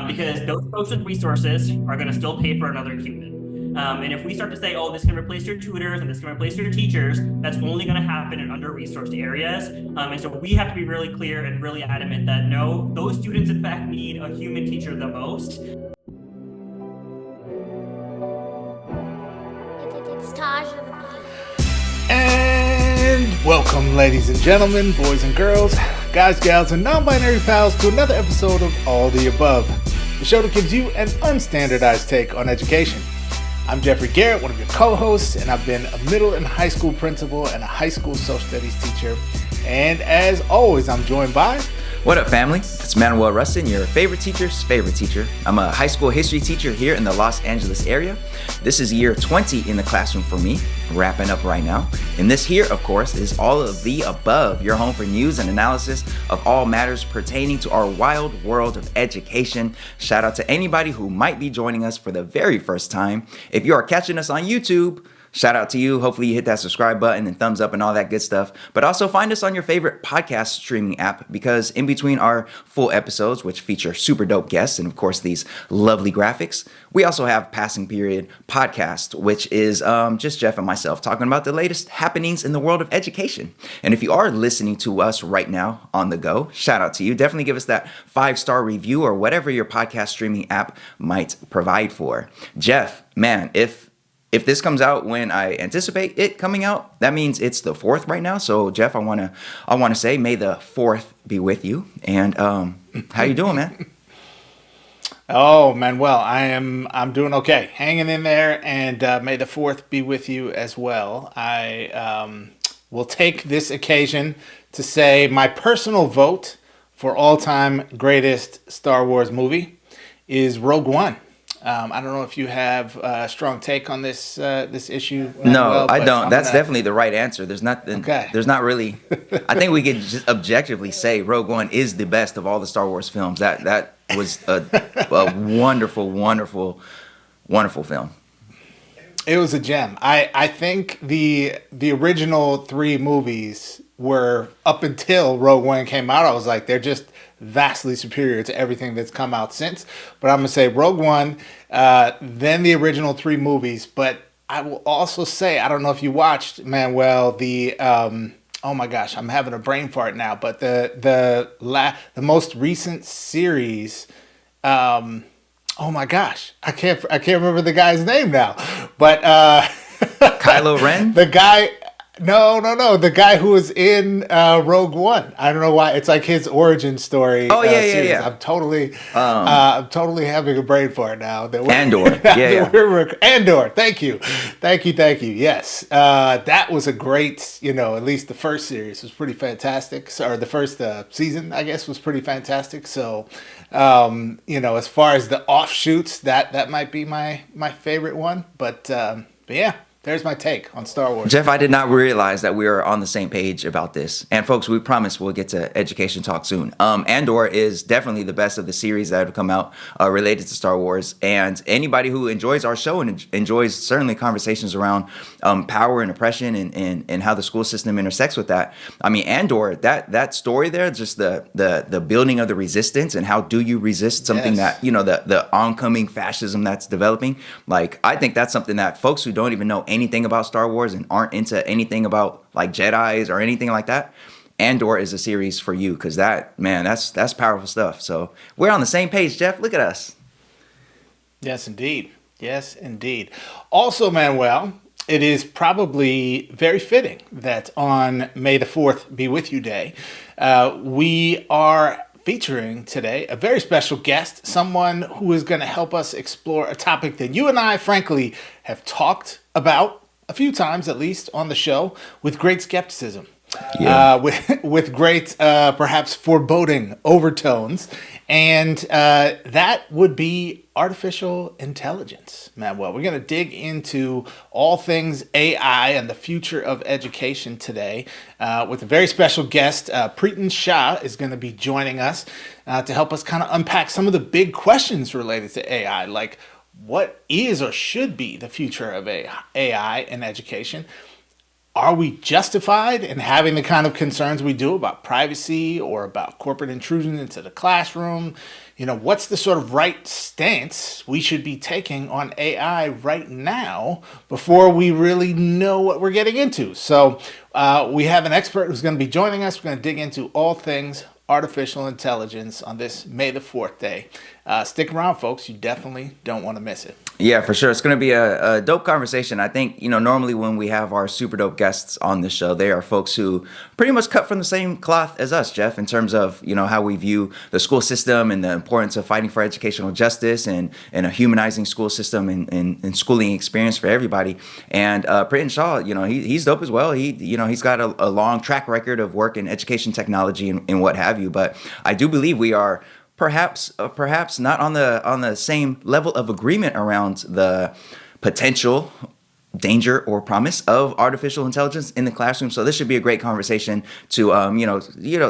because those folks with resources are going to still pay for another human. And if we start to say, oh, this can replace your tutors and this can replace your teachers, that's only going to happen in under-resourced areas. And so we have to be really clear and really adamant that no, those students in fact need a human teacher the most. It's Taj of the Beat. And welcome, ladies and gentlemen, boys and girls, guys, gals, and non-binary pals to another episode of All the Above, the show that gives you an unstandardized take on education. I'm Jeffrey Garrett, one of your co-hosts, and I've been a middle and high school principal and a high school social studies teacher. And as always, I'm joined by... What up, family? It's Manuel, your favorite teacher's favorite teacher. I'm a high school history teacher here in the Los Angeles area. This is year 20 in the classroom for me, wrapping up right now. And this here, of course, is All of the Above, your home for news and analysis of all matters pertaining to our wild world of education. Shout out to anybody who might be joining us for the very first time. If you are catching us on YouTube, shout out to you. Hopefully you hit that subscribe button and thumbs up and all that good stuff. But also find us on your favorite podcast streaming app, because in between our full episodes, which feature super dope guests and of course these lovely graphics, we also have Passing Period Podcast, which is just Jeff and myself talking about the latest happenings in the world of education. And if you are listening to us right now on the go, shout out to you. Definitely give us that 5-star review or whatever your podcast streaming app might provide for. Jeff, man, if this comes out when I anticipate it coming out, that means it's the 4th right now. So Jeff, I wanna say, may the 4th be with you. And how you doing, man? Oh, Manuel, I'm doing okay, hanging in there, and may the 4th be with you as well. I will take this occasion to say my personal vote for all-time greatest Star Wars movie is Rogue One. I don't know if you have a strong take on this issue. No, I don't. That's definitely the right answer. There's nothing. Okay. There's not really. I think we could just objectively say Rogue One is the best of all the Star Wars films. That was a wonderful, wonderful, wonderful film. It was a gem. I think the original 3 movies were, up until Rogue One came out, I was like, they're just vastly superior to everything that's come out since. But I'm going to say Rogue One, then the original 3 movies. But I will also say, I don't know if you watched, Manuel, the, oh my gosh, I'm having a brain fart now. But the most recent series, oh my gosh, I can't remember the guy's name now. But Kylo Ren? The guy... No. The guy who was in Rogue One. I don't know why. It's like his origin story. Oh, yeah. I'm totally having a brain fart now. Andor. Andor. Thank you. Yes. That was a great, at least the first series was pretty fantastic. Or the first season, I guess, was pretty fantastic. So, as far as the offshoots, that might be my favorite one. But yeah. There's my take on Star Wars. Jeff, I did not realize that we were on the same page about this. And folks, we promise we'll get to education talk soon. Andor is definitely the best of the series that have come out related to Star Wars. And anybody who enjoys our show and enjoys certainly conversations around power and oppression and how the school system intersects with that. I mean, Andor, that story there, just the building of the resistance and how do you resist something that, the oncoming fascism that's developing. Like, I think that's something that folks who don't even know anything about Star Wars and aren't into anything about like Jedis or anything like that, Andor is a series for you, because that's powerful stuff. So we're on the same page, Jeff. Look at us. Yes, indeed. Also, Manuel, it is probably very fitting that on May the 4th be with you day, we are featuring today a very special guest, someone who is going to help us explore a topic that you and I, frankly, have talked about a few times, at least on the show, with great skepticism. Yeah. With great, perhaps foreboding overtones. And that would be artificial intelligence, Manuel. We're going to dig into all things AI and the future of education today with a very special guest. Priten Shah is going to be joining us to help us kind of unpack some of the big questions related to AI, like what is or should be the future of AI in education? are we justified in having the kind of concerns we do about privacy or about corporate intrusion into the classroom? What's the sort of right stance we should be taking on AI right now before we really know what we're getting into? So we have an expert who's going to be joining us. We're going to dig into all things artificial intelligence on this May the 4th day. Stick around, folks. You definitely don't want to miss it. Yeah, for sure. It's going to be a dope conversation. I think, normally when we have our super dope guests on the show, they are folks who pretty much cut from the same cloth as us, Jeff, in terms of, how we view the school system and the importance of fighting for educational justice and a humanizing school system and schooling experience for everybody. And Priten Shah, he's dope as well. He's got a long track record of work in education technology and what have you. But I do believe we are perhaps not on the same level of agreement around the potential danger or promise of artificial intelligence in the classroom. So this should be a great conversation to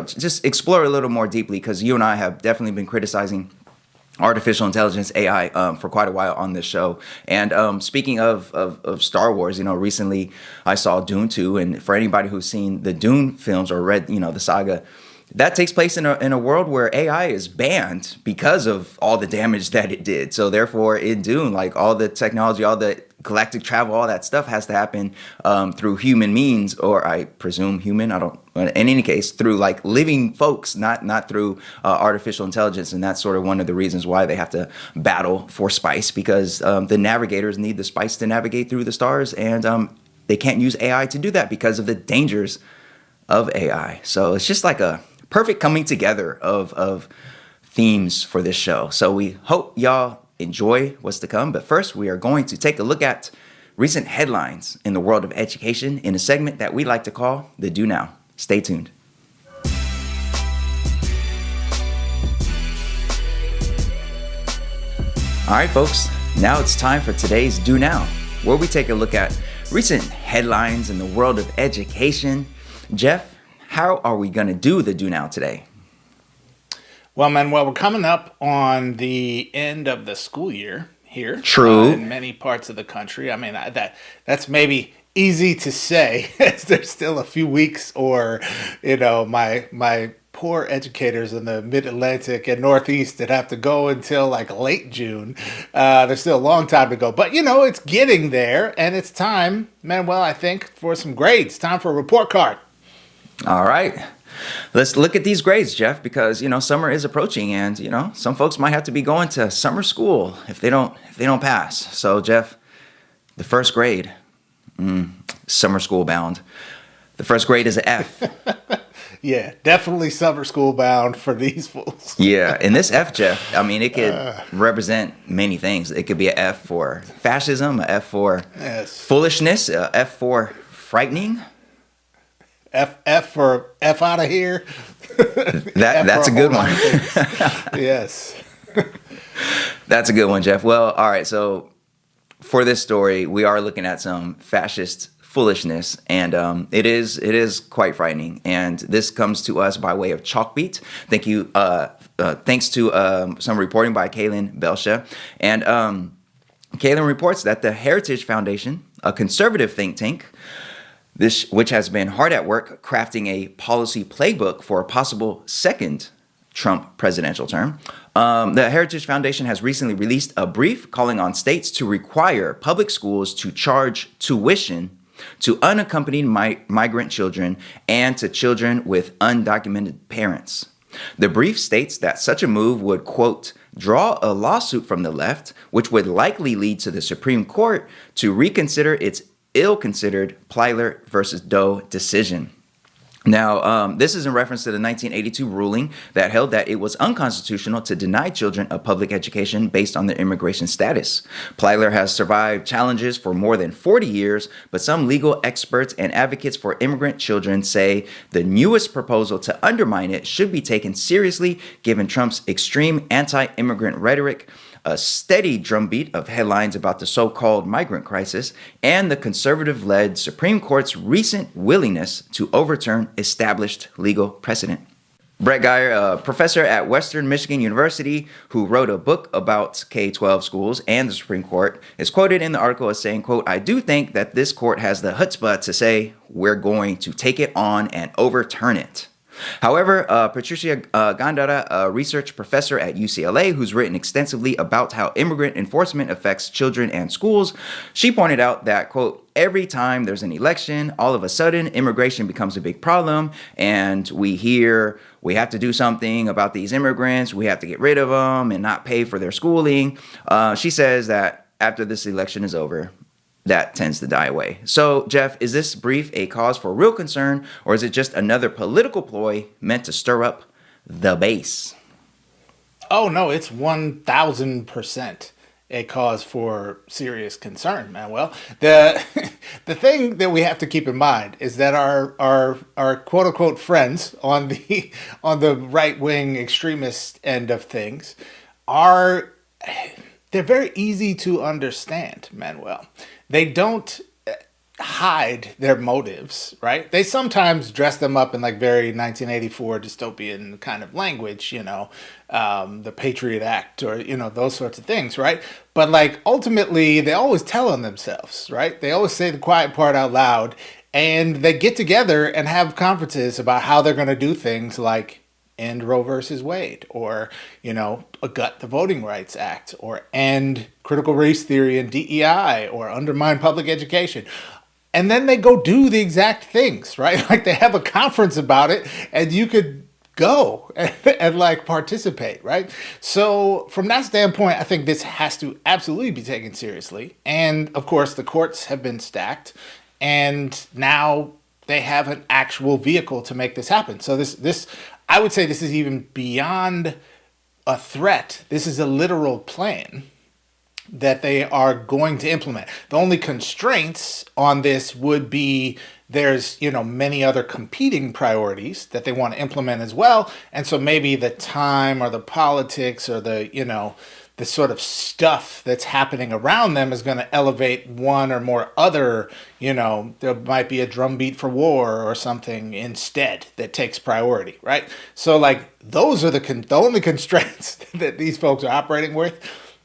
just explore a little more deeply, because you and I have definitely been criticizing artificial intelligence, AI, for quite a while on this show. And speaking of Star Wars, recently I saw Dune 2, and for anybody who's seen the Dune films or read the saga, that takes place in a world where AI is banned because of all the damage that it did. So therefore, in Dune, like all the technology, all the galactic travel, all that stuff has to happen through human means, or I presume human. In any case, through like living folks, not through artificial intelligence. And that's sort of one of the reasons why they have to battle for spice, because the navigators need the spice to navigate through the stars, and they can't use AI to do that because of the dangers of AI. So it's just like a perfect coming together of themes for this show. So we hope y'all enjoy what's to come. But first, we are going to take a look at recent headlines in the world of education in a segment that we like to call the Do Now. Stay tuned. All right, folks, now it's time for today's Do Now, where we take a look at recent headlines in the world of education. Jeff, how are we going to do the Do Now today? Well, Manuel, we're coming up on the end of the school year here. True. In many parts of the country. I mean, that's maybe easy to say. There's still a few weeks, or, my poor educators in the Mid-Atlantic and Northeast that have to go until like late June. There's still a long time to go. But, it's getting there, and it's time, Manuel, I think, for some grades. Time for a report card. All right. Let's look at these grades, Jeff, because, summer is approaching, and, some folks might have to be going to summer school if they don't pass. So, Jeff, the first grade, summer school bound. The first grade is an F. Yeah, definitely summer school bound for these fools. Yeah, and this F, Jeff, it could represent many things. It could be an F for fascism, an F for foolishness, a F for frightening. F for F out of here. That's a good one. Yes. That's a good one, Jeff. Well, all right. So for this story, we are looking at some fascist foolishness, and it is quite frightening. And this comes to us by way of Chalkbeat. Thank you. Thanks to some reporting by Kaylin Belsha. And Kaylin reports that the Heritage Foundation, a conservative think tank, which has been hard at work crafting a policy playbook for a possible second Trump presidential term. The Heritage Foundation has recently released a brief calling on states to require public schools to charge tuition to unaccompanied migrant children and to children with undocumented parents. The brief states that such a move would, quote, draw a lawsuit from the left, which would likely lead to the Supreme Court to reconsider its ill-considered Plyler versus Doe decision. Now, this is in reference to the 1982 ruling that held that it was unconstitutional to deny children a public education based on their immigration status. Plyler has survived challenges for more than 40 years, but some legal experts and advocates for immigrant children say the newest proposal to undermine it should be taken seriously given Trump's extreme anti-immigrant rhetoric, a steady drumbeat of headlines about the so-called migrant crisis, and the conservative-led Supreme Court's recent willingness to overturn established legal precedent. Brett Geyer, a professor at Western Michigan University who wrote a book about K-12 schools and the Supreme Court, is quoted in the article as saying, quote, "I do think that this court has the chutzpah to say we're going to take it on and overturn it." However, Patricia Gandara, a research professor at UCLA who's written extensively about how immigrant enforcement affects children and schools, she pointed out that, quote, "Every time there's an election, all of a sudden immigration becomes a big problem, and we hear we have to do something about these immigrants, we have to get rid of them and not pay for their schooling." She says that after this election is over, that tends to die away. So, Jeff, is this brief a cause for real concern, or is it just another political ploy meant to stir up the base? Oh, no, it's 1,000% a cause for serious concern, Manuel. The the thing that we have to keep in mind is that our quote unquote friends on the right wing extremist end of things they're very easy to understand, Manuel. They don't hide their motives, right? They sometimes dress them up in like very 1984 dystopian kind of language, the Patriot Act or, those sorts of things, right? But like ultimately, they always tell on themselves, right? They always say the quiet part out loud, and they get together and have conferences about how they're going to do things like end Roe versus Wade, or, gut the Voting Rights Act, or end critical race theory and DEI, or undermine public education. And then they go do the exact things, right? Like they have a conference about it and you could go and like participate, right? So from that standpoint, I think this has to absolutely be taken seriously. And of course, the courts have been stacked, and now they have an actual vehicle to make this happen. So this I would say this is even beyond a threat. This is a literal plan that they are going to implement. The only constraints on this would be there's, many other competing priorities that they want to implement as well. And so maybe the time or the politics or the sort of stuff that's happening around them is going to elevate one or more other, there might be a drumbeat for war or something instead that takes priority, right? So like those are the only constraints that these folks are operating with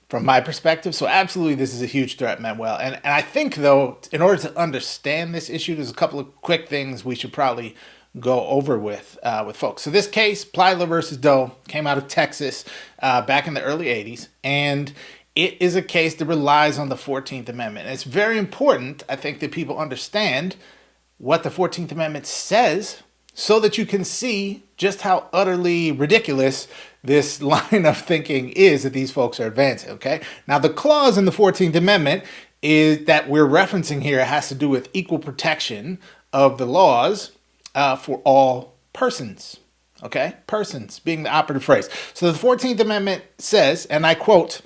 from my perspective. So absolutely, this is a huge threat, Manuel. And I think, though, in order to understand this issue, there's a couple of quick things we should probably go over with folks. So this case, Plyler versus Doe, came out of Texas back in the early 80s. And it is a case that relies on the 14th Amendment. And it's very important, I think, that people understand what the 14th Amendment says so that you can see just how utterly ridiculous this line of thinking is that these folks are advancing, okay? Now, the clause in the 14th Amendment is that we're referencing here has to do with equal protection of the laws for all persons, okay? Persons being the operative phrase. So the 14th Amendment says, and I quote,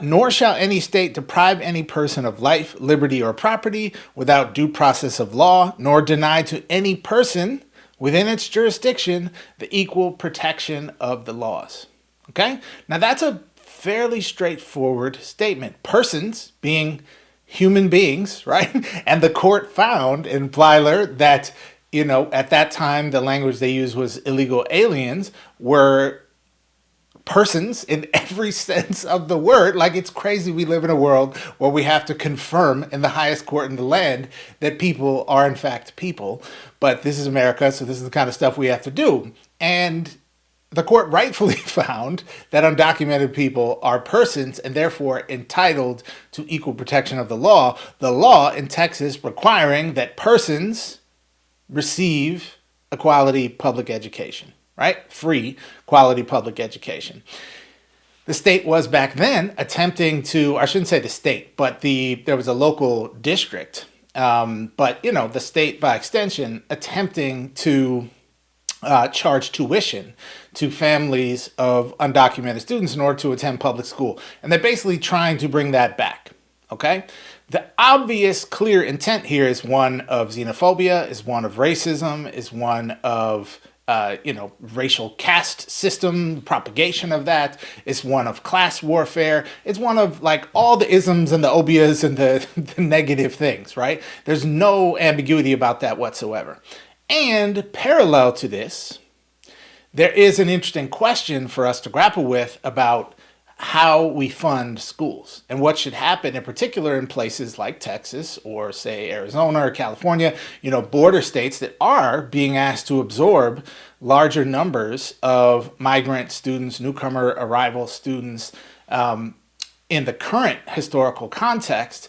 "Nor shall any state deprive any person of life, liberty, or property without due process of law, nor deny to any person within its jurisdiction the equal protection of the laws." Okay? Now that's a fairly straightforward statement. Persons being human beings, right? And the court found in Plyler that, at that time, the language they used was illegal aliens were persons in every sense of the word. Like, it's crazy we live in a world where we have to confirm in the highest court in the land that people are in fact people. But this is America, so this is the kind of stuff we have to do. And the court rightfully found that undocumented people are persons and therefore entitled to equal protection of the law. The law in Texas requiring that persons receive a quality public education. Right? Free, quality public education. The state was back then attempting to, I shouldn't say the state, but there was a local district, but the state by extension attempting to charge tuition to families of undocumented students in order to attend public school. And they're basically trying to bring that back. Okay? The obvious clear intent here is one of xenophobia, is one of racism, is one of racial caste system, propagation of that. It's one of class warfare. It's one of like all the isms and the obias and the negative things, right? There's no ambiguity about that whatsoever. And parallel to this, there is an interesting question for us to grapple with about how we fund schools and what should happen in particular in places like Texas or say Arizona or California, border states that are being asked to absorb larger numbers of migrant students, newcomer arrival students in the current historical context,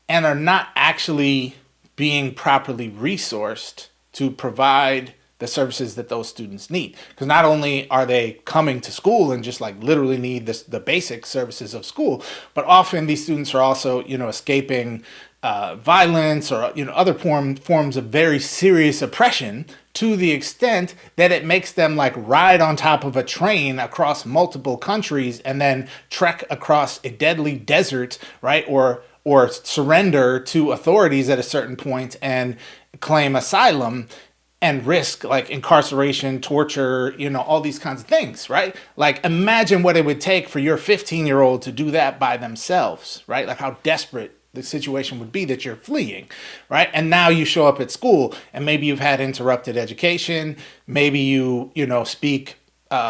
and are not actually being properly resourced to provide the services that those students need. Because not only are they coming to school and just like literally need the basic services of school, but often these students are also, escaping violence or, other forms of very serious oppression, to the extent that it makes them like ride on top of a train across multiple countries and then trek across a deadly desert, right? Or surrender to authorities at a certain point and claim asylum and risk like incarceration, torture, all these kinds of things, right? Like imagine what it would take for your 15-year-old to do that by themselves, right? Like how desperate the situation would be that you're fleeing, right? And now you show up at school and maybe you've had interrupted education. Maybe you speak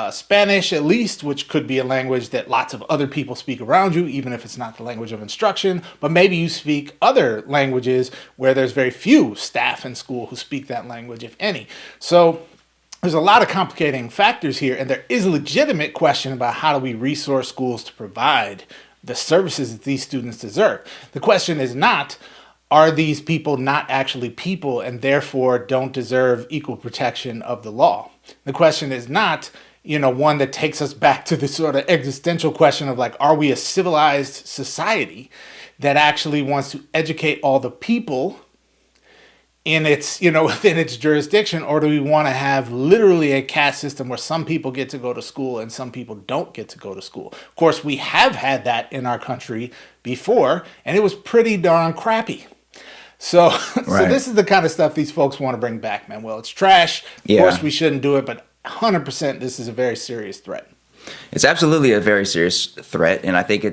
Spanish at least, which could be a language that lots of other people speak around you, even if it's not the language of instruction. But maybe you speak other languages where there's very few staff in school who speak that language, if any. So there's a lot of complicating factors here, and there is a legitimate question about how do we resource schools to provide the services that these students deserve. The question is not, are these people not actually people and therefore don't deserve equal protection of the law? The question is not, one that takes us back to the sort of existential question of like, are we a civilized society that actually wants to educate all the people in its, within its jurisdiction, or do we want to have literally a caste system where some people get to go to school and some people don't get to go to school? Of course, we have had that in our country before, and it was pretty darn crappy. So, Right. So this is the kind of stuff these folks want to bring back, man. Well, it's trash. Of course, we shouldn't do it, but 100% this is a very serious threat. It's absolutely a very serious threat, and I think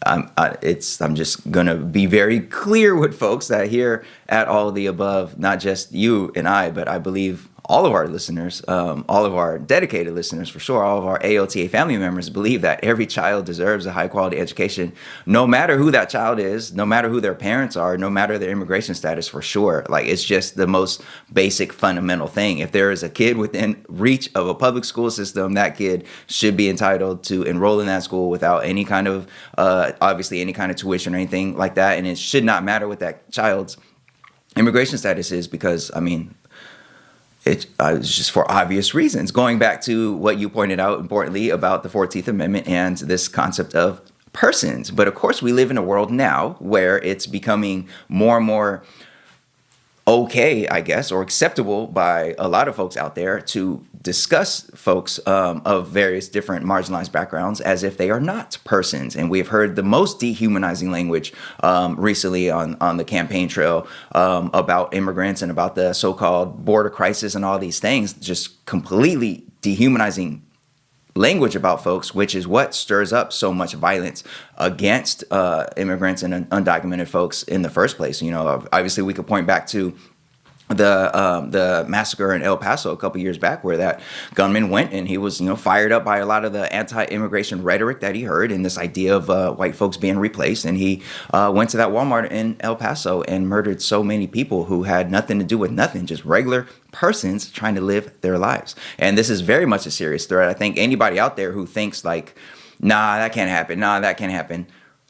I'm just gonna be very clear with folks that here at All of the Above, not just you and I, but I believe all of our listeners, all of our dedicated listeners for sure, all of our AOTA family members believe that every child deserves a high quality education, no matter who that child is, no matter who their parents are, no matter their immigration status, for sure. Like, it's just the most basic fundamental thing. If there is a kid within reach of a public school system, that kid should be entitled to enroll in that school without any kind of, obviously any kind of tuition or anything like that. And it should not matter what that child's immigration status is, because, it's just for obvious reasons. Going back to what you pointed out importantly about the 14th Amendment and this concept of persons. But of course, we live in a world now where it's becoming more and more okay, I guess, or acceptable by a lot of folks out there to discuss folks of various different marginalized backgrounds as if they are not persons. And we've heard the most dehumanizing language recently on the campaign trail about immigrants and about the so-called border crisis and all these things, just completely dehumanizing language about folks, which is what stirs up so much violence against immigrants and undocumented folks in the first place. Obviously we could point back to the massacre in El Paso a couple years back, where that gunman went and he was, fired up by a lot of the anti-immigration rhetoric that he heard and this idea of white folks being replaced. And he went to that Walmart in El Paso and murdered so many people who had nothing to do with nothing, just regular persons trying to live their lives. And this is very much a serious threat. I think anybody out there who thinks like, nah, that can't happen,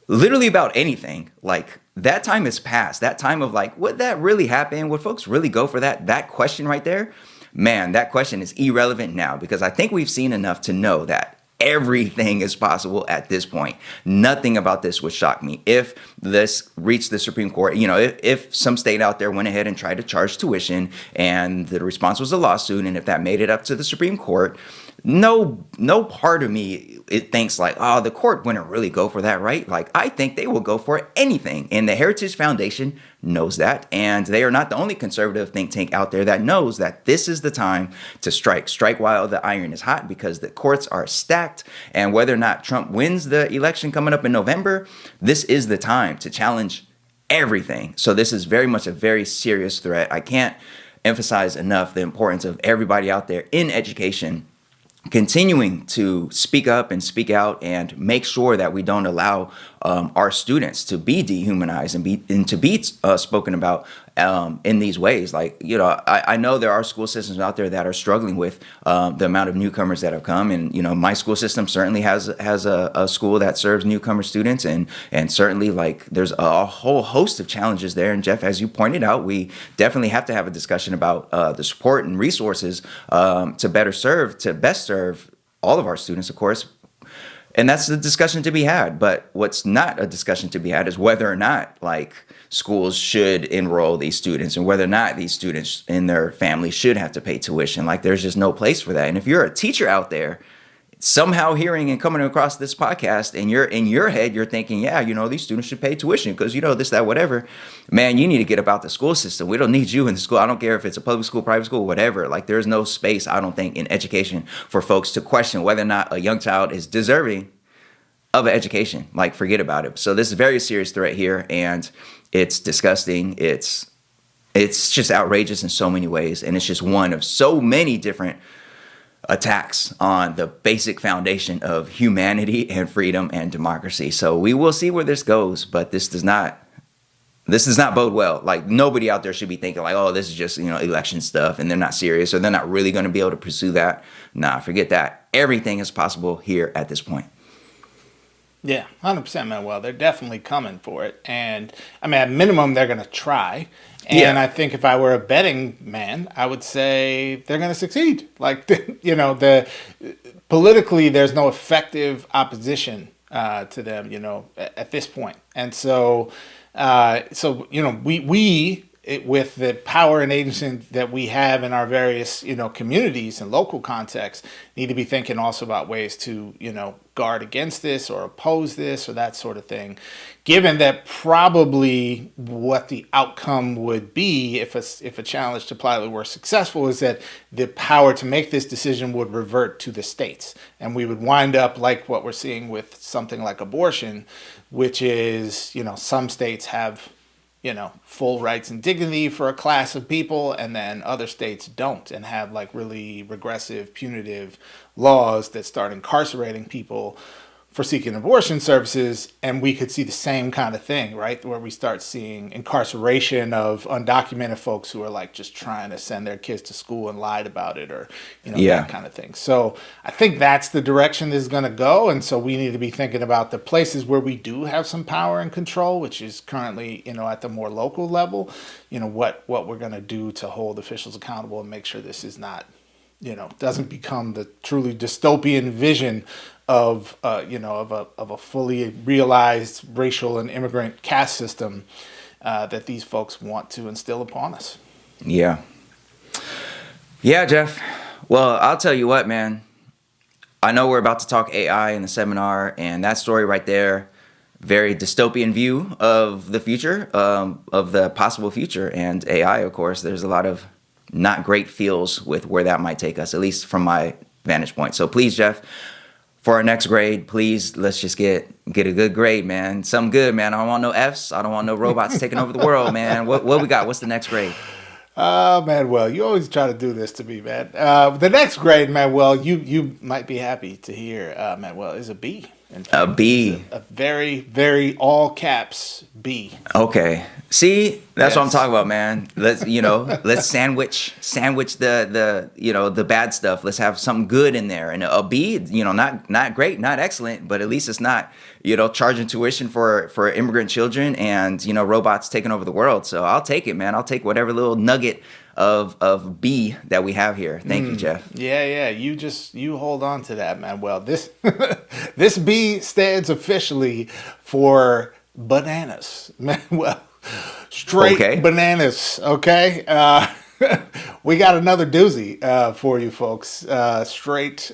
literally about anything, like, that time is past. That time of like, would that really happen? Would folks really go for that? That question right there, man, that question is irrelevant now, because I think we've seen enough to know that everything is possible at this point. Nothing about this would shock me. If this reached the Supreme Court, if some state out there went ahead and tried to charge tuition and the response was a lawsuit, and if that made it up to the Supreme Court, no part of me thinks like, oh, the court wouldn't really go for that, right? Like, I think they will go for anything. And the Heritage Foundation knows that. And they are not the only conservative think tank out there that knows that this is the time to strike while the iron is hot, because the courts are stacked. And whether or not Trump wins the election coming up in November, this is the time to challenge everything. So this is very much a very serious threat. I can't emphasize enough the importance of everybody out there in education continuing to speak up and speak out and make sure that we don't allow our students to be dehumanized and to be spoken about in these ways. Like, I know there are school systems out there that are struggling with the amount of newcomers that have come, and my school system certainly has a school that serves newcomer students, and certainly like there's a whole host of challenges there. And Jeff, as you pointed out, we definitely have to have a discussion about the support and resources to best serve all of our students, of course. And that's the discussion to be had. But what's not a discussion to be had is whether or not like schools should enroll these students and whether or not these students and their families should have to pay tuition. Like, there's just no place for that. And if you're a teacher out there somehow hearing and coming across this podcast, and you're in your head, you're thinking, yeah, these students should pay tuition because, this, that, whatever, man, you need to get about the school system. We don't need you in the school. I don't care if it's a public school, private school, whatever. Like, there's no space, I don't think, in education for folks to question whether or not a young child is deserving of an education. Like, forget about it. So this is a very serious threat here, and it's disgusting. It's just outrageous in so many ways, and it's just one of so many different attacks on the basic foundation of humanity and freedom and democracy. So we will see where this goes, but this does not bode well. Like, nobody out there should be thinking like, oh, this is just, election stuff and they're not serious or they're not really going to be able to pursue that. Nah, forget that. Everything is possible here at this point. Yeah, 100%, Manuel. They're definitely coming for it. And I mean, at minimum, they're going to try. And I think if I were a betting man, I would say they're going to succeed. Like, politically, there's no effective opposition to them, at this point. And so, we with the power and agency that we have in our various, communities and local contexts, need to be thinking also about ways to, guard against this or oppose this or that sort of thing, given that probably what the outcome would be if a challenge to pilot were successful is that the power to make this decision would revert to the states. And we would wind up like what we're seeing with something like abortion, which is, some states have full rights and dignity for a class of people, and then other states don't and have like really regressive, punitive laws that start incarcerating people for seeking abortion services. And we could see the same kind of thing, right? Where we start seeing incarceration of undocumented folks who are like just trying to send their kids to school and lied about it, or, that kind of thing. So I think that's the direction this is going to go. And so we need to be thinking about the places where we do have some power and control, which is currently, at the more local level, what we're going to do to hold officials accountable and make sure this is not, doesn't become the truly dystopian vision of a fully realized racial and immigrant caste system that these folks want to instill upon us. Yeah, Jeff. Well, I'll tell you what, man. I know we're about to talk AI in the seminar, and that story right there, very dystopian view of the future, of the possible future, and AI, of course. There's a lot of not great feels with where that might take us, at least from my vantage point. So please, Jeff, for our next grade, please, let's just get a good grade, man. Something good, man. I don't want no Fs. I don't want no robots taking over the world, man. What we got? What's the next grade? Manuel, you always try to do this to me, man. The next grade, Manuel, you might be happy to hear, Manuel, is a B. A B. A very, very all caps B. Okay. See, that's what I'm talking about, man. Let's sandwich the bad stuff. Let's have something good in there. And a B, not great, not excellent, but at least it's not, charging tuition for immigrant children and, robots taking over the world. So I'll take it, man. I'll take whatever little nugget of B that we have here. Thank you, Jeff. Yeah. You hold on to that, man. Well, this this B stands officially for bananas, man. Well, straight bananas. Okay. We got another doozy for you folks. Straight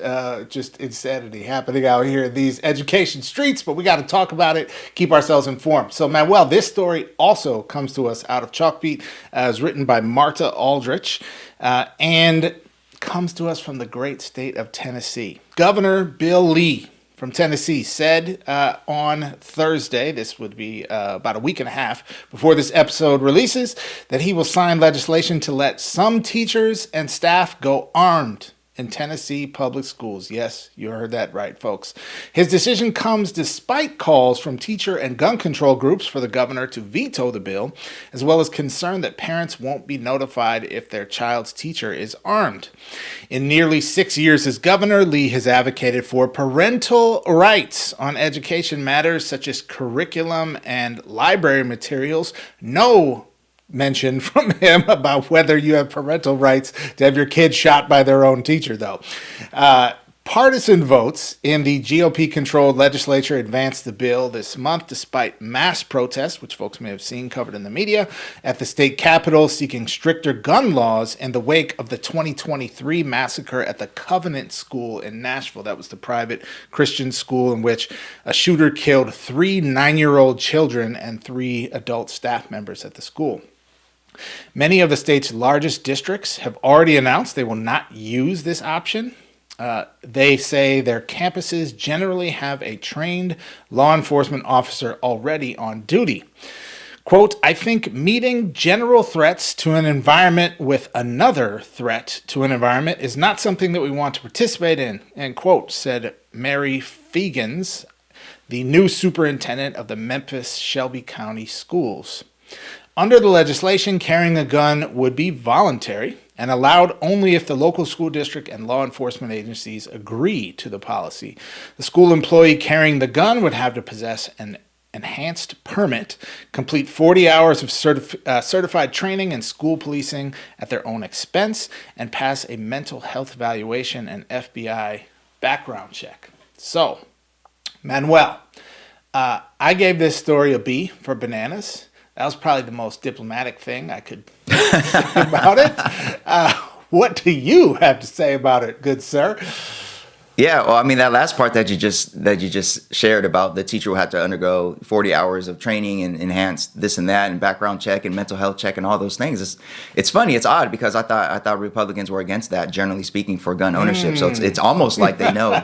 just insanity happening out here in these education streets, but we got to talk about it, keep ourselves informed. So, Manuel, this story also comes to us out of Chalkbeat, as written by Marta Aldrich, and comes to us from the great state of Tennessee. Governor Bill Lee from Tennessee said on Thursday, this would be about a week and a half before this episode releases, that he will sign legislation to let some teachers and staff go armed in Tennessee public schools. Yes, you heard that right, folks. His decision comes despite calls from teacher and gun control groups for the governor to veto the bill, as well as concern that parents won't be notified if their child's teacher is armed. In nearly 6 years as governor, Lee has advocated for parental rights on education matters such as curriculum and library materials. No mention from him about whether you have parental rights to have your kid shot by their own teacher, though. Partisan votes in the GOP-controlled legislature advanced the bill this month despite mass protests, which folks may have seen covered in the media, at the state capitol seeking stricter gun laws in the wake of the 2023 massacre at the Covenant School in Nashville. That was the private Christian school in which a shooter killed 3 9-year-old children and 3 adult staff members at the school. Many of the state's largest districts have already announced they will not use this option. They say their campuses generally have a trained law enforcement officer already on duty. Quote, I think meeting general threats to an environment with another threat to an environment is not something that we want to participate in, end quote, said Mary Fegans, the new superintendent of the Memphis-Shelby County Schools. Under the legislation, carrying a gun would be voluntary and allowed only if the local school district and law enforcement agencies agree to the policy. The school employee carrying the gun would have to possess an enhanced permit, complete 40 hours of certified training in school policing at their own expense, and pass a mental health evaluation and FBI background check. So, Manuel, I gave this story a B for bananas. That was probably the most diplomatic thing I could say about it. What do you have to say about it, good sir? Yeah, well, I mean, that last part that you just shared about the teacher will have to undergo 40 hours of training and enhance this and that and background check and mental health check and all those things. It's funny, it's odd because I thought Republicans were against that, generally speaking, for gun ownership. So it's almost like they know.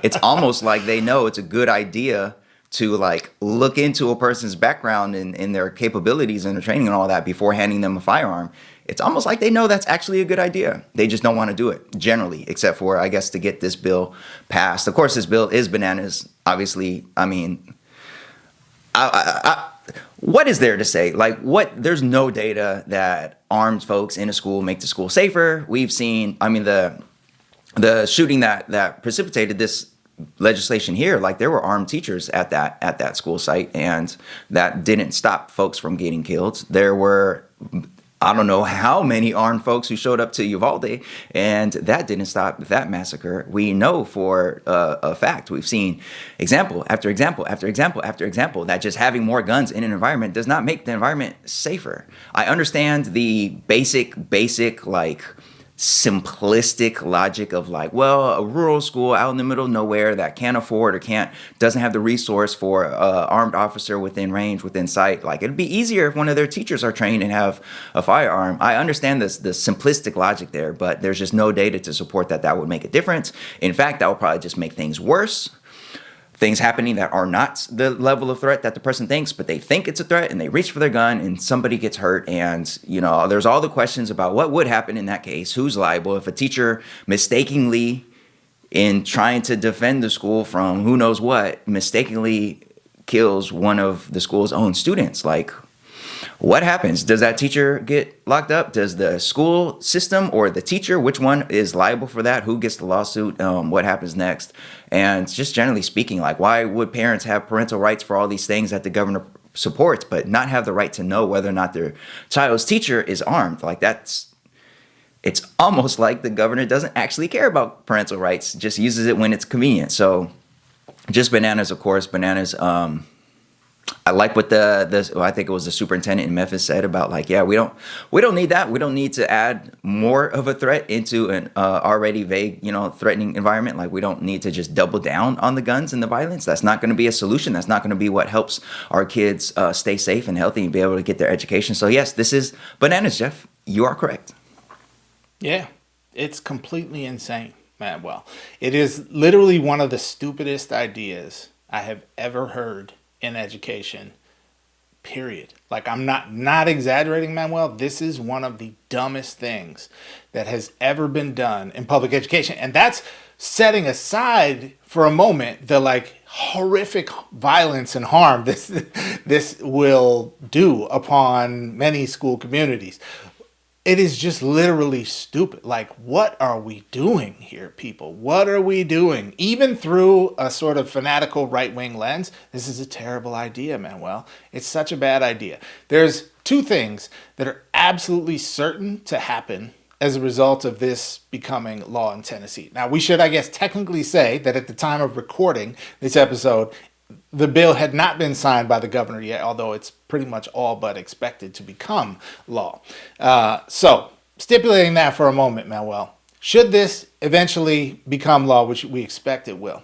It's almost like they know it's a good idea to like look into a person's background and their capabilities and their training and all that before handing them a firearm. It's almost like they know that's actually a good idea. They just don't want to do it generally, except for, I guess, to get this bill passed. Of course, this bill is bananas. Obviously, I mean, what is there to say? Like, there's no data that armed folks in a school make the school safer. We've seen, I mean, the shooting that precipitated this legislation here, like there were armed teachers at that school site, and that didn't stop folks from getting killed. There were, I don't know how many armed folks who showed up to Uvalde, and that didn't stop that massacre. We know for a fact, we've seen example after example after example after example, that just having more guns in an environment does not make the environment safer. I understand the basic like simplistic logic of like, well, a rural school out in the middle of nowhere that can't afford or doesn't have the resource for an armed officer within range, within sight. Like, it'd be easier if one of their teachers are trained and have a firearm. I understand the simplistic logic there, but there's just no data to support that would make a difference. In fact, that would probably just make things worse. Things happening that are not the level of threat that the person thinks, but they think it's a threat and they reach for their gun and somebody gets hurt. And, you know, there's all the questions about what would happen in that case, who's liable if a teacher mistakenly, in trying to defend the school from who knows what, mistakenly kills one of the school's own students. Like, what happens? Does that teacher get locked up? Does the school system or the teacher, which one is liable for that? Who gets the lawsuit? What happens next? And just generally speaking, like, why would parents have parental rights for all these things that the governor supports, but not have the right to know whether or not their child's teacher is armed? Like, it's almost like the governor doesn't actually care about parental rights, just uses it when it's convenient. So just bananas, of course. Bananas. I like what I think it was the superintendent in Memphis said about, like, yeah, we don't need that. We don't need to add more of a threat into an already vague, threatening environment. Like, we don't need to just double down on the guns and the violence. That's not going to be a solution. That's not going to be what helps our kids stay safe and healthy and be able to get their education. So yes, this is bananas, Jeff. You are correct. Yeah, it's completely insane. Manuel. It is literally one of the stupidest ideas I have ever heard in education, period. Like, I'm not exaggerating, Manuel. This is one of the dumbest things that has ever been done in public education. And that's setting aside for a moment the like horrific violence and harm this will do upon many school communities. It is just literally stupid. Like, what are we doing here, people? What are we doing? Even through a sort of fanatical right-wing lens, this is a terrible idea, Manuel. It's such a bad idea. There's two things that are absolutely certain to happen as a result of this becoming law in Tennessee. Now, we should, I guess, technically say that at the time of recording this episode, the bill had not been signed by the governor yet, although it's pretty much all but expected to become law. So, stipulating that for a moment, Manuel, should this eventually become law, which we expect it will,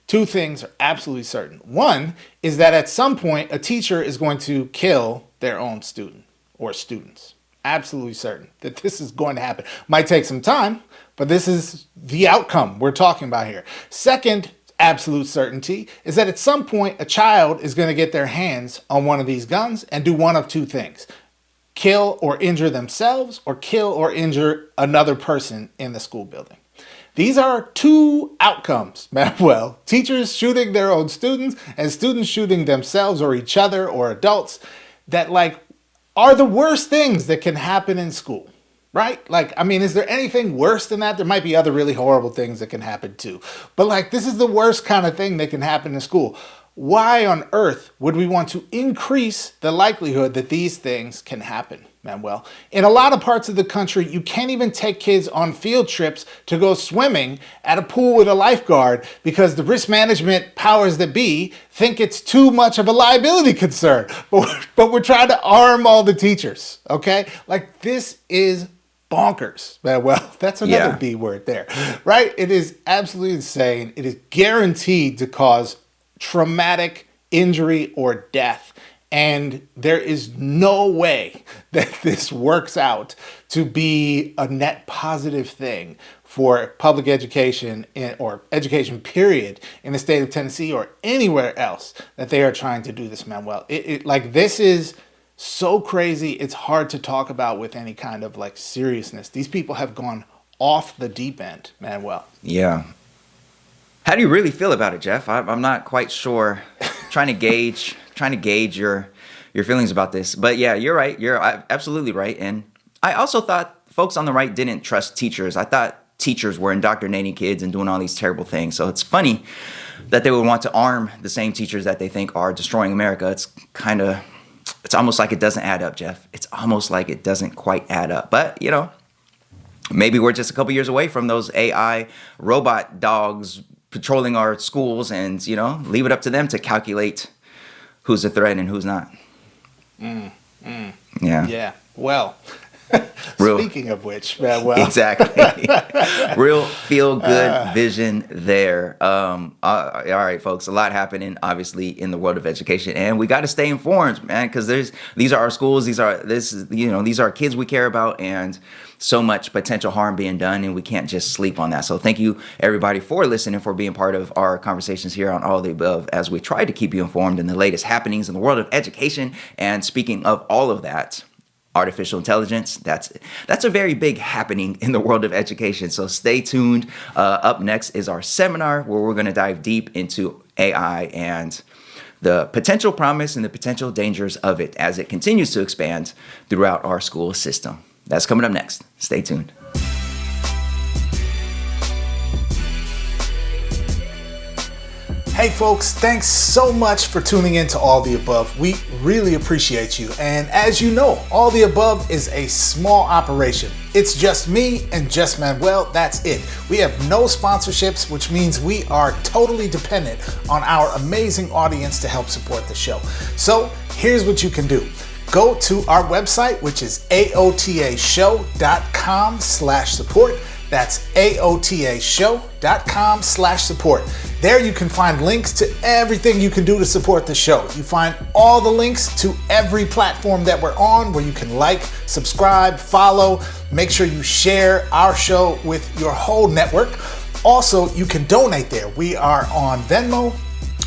two things are absolutely certain. One is that at some point, a teacher is going to kill their own student or students. Absolutely certain that this is going to happen. Might take some time, but this is the outcome we're talking about here. Second, absolute certainty is that at some point a child is going to get their hands on one of these guns and do one of two things: kill or injure themselves, or kill or injure another person in the school building. These are two outcomes, Manuel. Teachers shooting their own students and students shooting themselves or each other or adults that like are the worst things that can happen in school. Right? Like, I mean, is there anything worse than that? There might be other really horrible things that can happen too. But like, this is the worst kind of thing that can happen in school. Why on earth would we want to increase the likelihood that these things can happen, Manuel? In a lot of parts of the country, you can't even take kids on field trips to go swimming at a pool with a lifeguard because the risk management powers that be think it's too much of a liability concern. But we're trying to arm all the teachers, okay? Like, this is bonkers, Manuel. That's another B word there, right? It is absolutely insane. It is guaranteed to cause traumatic injury or death. And there is no way that this works out to be a net positive thing for public education or education period in the state of Tennessee or anywhere else that they are trying to do this, Manuel. Like, this is so crazy, it's hard to talk about with any kind of like seriousness. These people have gone off the deep end, Manuel. Yeah. How do you really feel about it, Jeff? I'm not quite sure. trying to gauge your feelings about this. But yeah, you're right. You're absolutely right. And I also thought folks on the right didn't trust teachers. I thought teachers were indoctrinating kids and doing all these terrible things. So it's funny that they would want to arm the same teachers that they think are destroying America. It's almost like it doesn't add up, Jeff. It's almost like it doesn't quite add up. But, you know, maybe we're just a couple years away from those AI robot dogs patrolling our schools and, you know, leave it up to them to calculate who's a threat and who's not. Yeah. Yeah. Well, speaking of which, well, exactly. Real feel-good vision there. All right, folks, a lot happening, obviously, in the world of education, and we got to stay informed, man, because these are our schools, these are kids we care about, and so much potential harm being done, and we can't just sleep on that. So thank you, everybody, for listening, for being part of our conversations here on All of the Above as we try to keep you informed in the latest happenings in the world of education. And speaking of all of that, artificial intelligence, that's a very big happening in the world of education. So stay tuned. Up next is our seminar where we're going to dive deep into AI and the potential promise and the potential dangers of it as it continues to expand throughout our school system. That's coming up next. Stay tuned. Hey folks, thanks so much for tuning in to All the Above. We really appreciate you. And as you know, All the Above is a small operation. It's just me and just Manuel, that's it. We have no sponsorships, which means we are totally dependent on our amazing audience to help support the show. So here's what you can do. Go to our website, which is aotashow.com/support. That's aotashow.com/support. There you can find links to everything you can do to support the show. You find all the links to every platform that we're on where you can like, subscribe, follow. Make sure you share our show with your whole network. Also, you can donate there. We are on Venmo,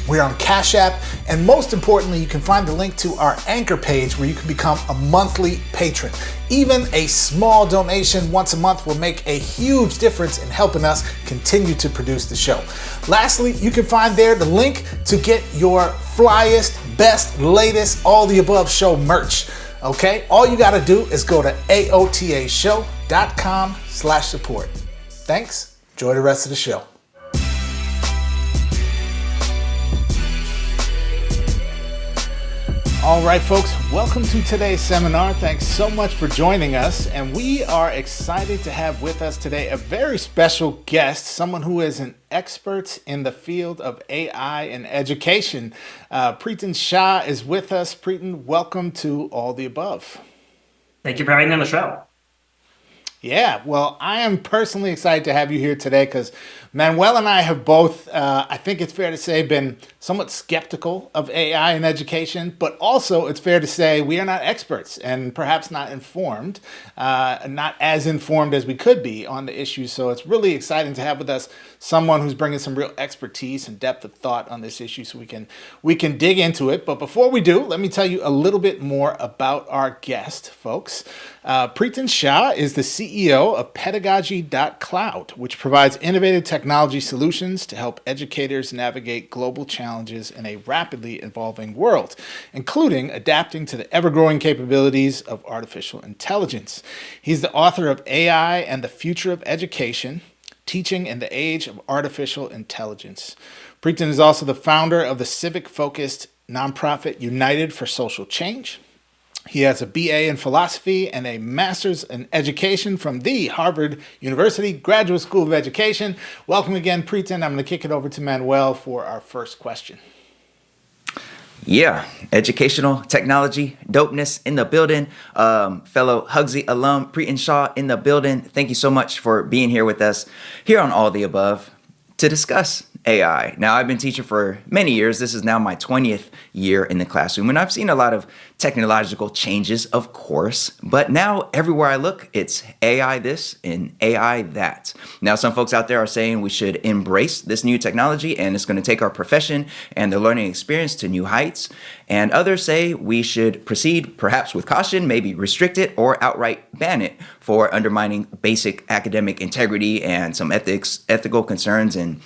we're on Cash App, and most importantly, you can find the link to our Anchor page where you can become a monthly patron. Even a small donation once a month will make a huge difference in helping us continue to produce the show. Lastly, you can find there the link to get your flyest, best, latest, all the above show merch. Okay, all you gotta do is go to aotashow.com/support. Thanks, enjoy the rest of the show. All right, folks, welcome to today's seminar. Thanks so much for joining us. And we are excited to have with us today a very special guest, someone who is an expert in the field of AI in education. Priten Shah is with us. Priten, welcome to All the Above. Thank you for having me on the show. Yeah, well, I am personally excited to have you here today because Manuel and I have both, I think it's fair to say, been somewhat skeptical of AI in education, but also it's fair to say we are not experts and perhaps not informed, not as informed as we could be on the issue. So it's really exciting to have with us someone who's bringing some real expertise and depth of thought on this issue so we can dig into it. But before we do, let me tell you a little bit more about our guest, folks. Priten Shah is the CEO of Pedagogy.Cloud, which provides innovative technology solutions to help educators navigate global challenges in a rapidly evolving world, including adapting to the ever-growing capabilities of artificial intelligence. He's the author of AI and the Future of Education, Teaching in the Age of Artificial Intelligence. Priten is also the founder of the civic-focused nonprofit United for Social Change. He has a BA in philosophy and a master's in education from the Harvard University Graduate School of Education. Welcome again, Priten. I'm going to kick it over to Manuel for our first question. Yeah, educational technology, dopeness in the building. Fellow Hugsy alum, Priten Shah in the building. Thank you so much for being here with us here on All the Above to discuss AI. Now, I've been teaching for many years. This is now my 20th year in the classroom, and I've seen a lot of technological changes, of course, but now everywhere I look, it's AI this and AI that. Now, some folks out there are saying we should embrace this new technology and it's going to take our profession and the learning experience to new heights. And others say we should proceed perhaps with caution, maybe restrict it or outright ban it for undermining basic academic integrity and some ethical concerns and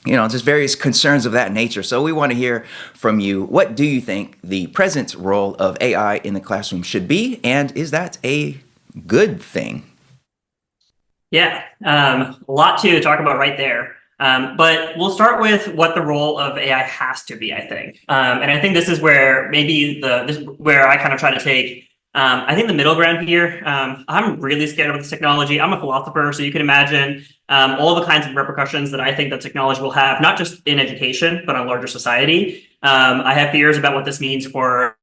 just various concerns of that nature. So we want to hear from you. What do you think the present role of AI in the classroom should be? And is that a good thing? Yeah, a lot to talk about right there. But we'll start with what the role of AI has to be, I think. And I think this is where maybe where I kind of try to take I think the middle ground here. I'm really scared of this technology. I'm a philosopher, so you can imagine all the kinds of repercussions that I think that technology will have, not just in education, but on larger society. I have fears about what this means for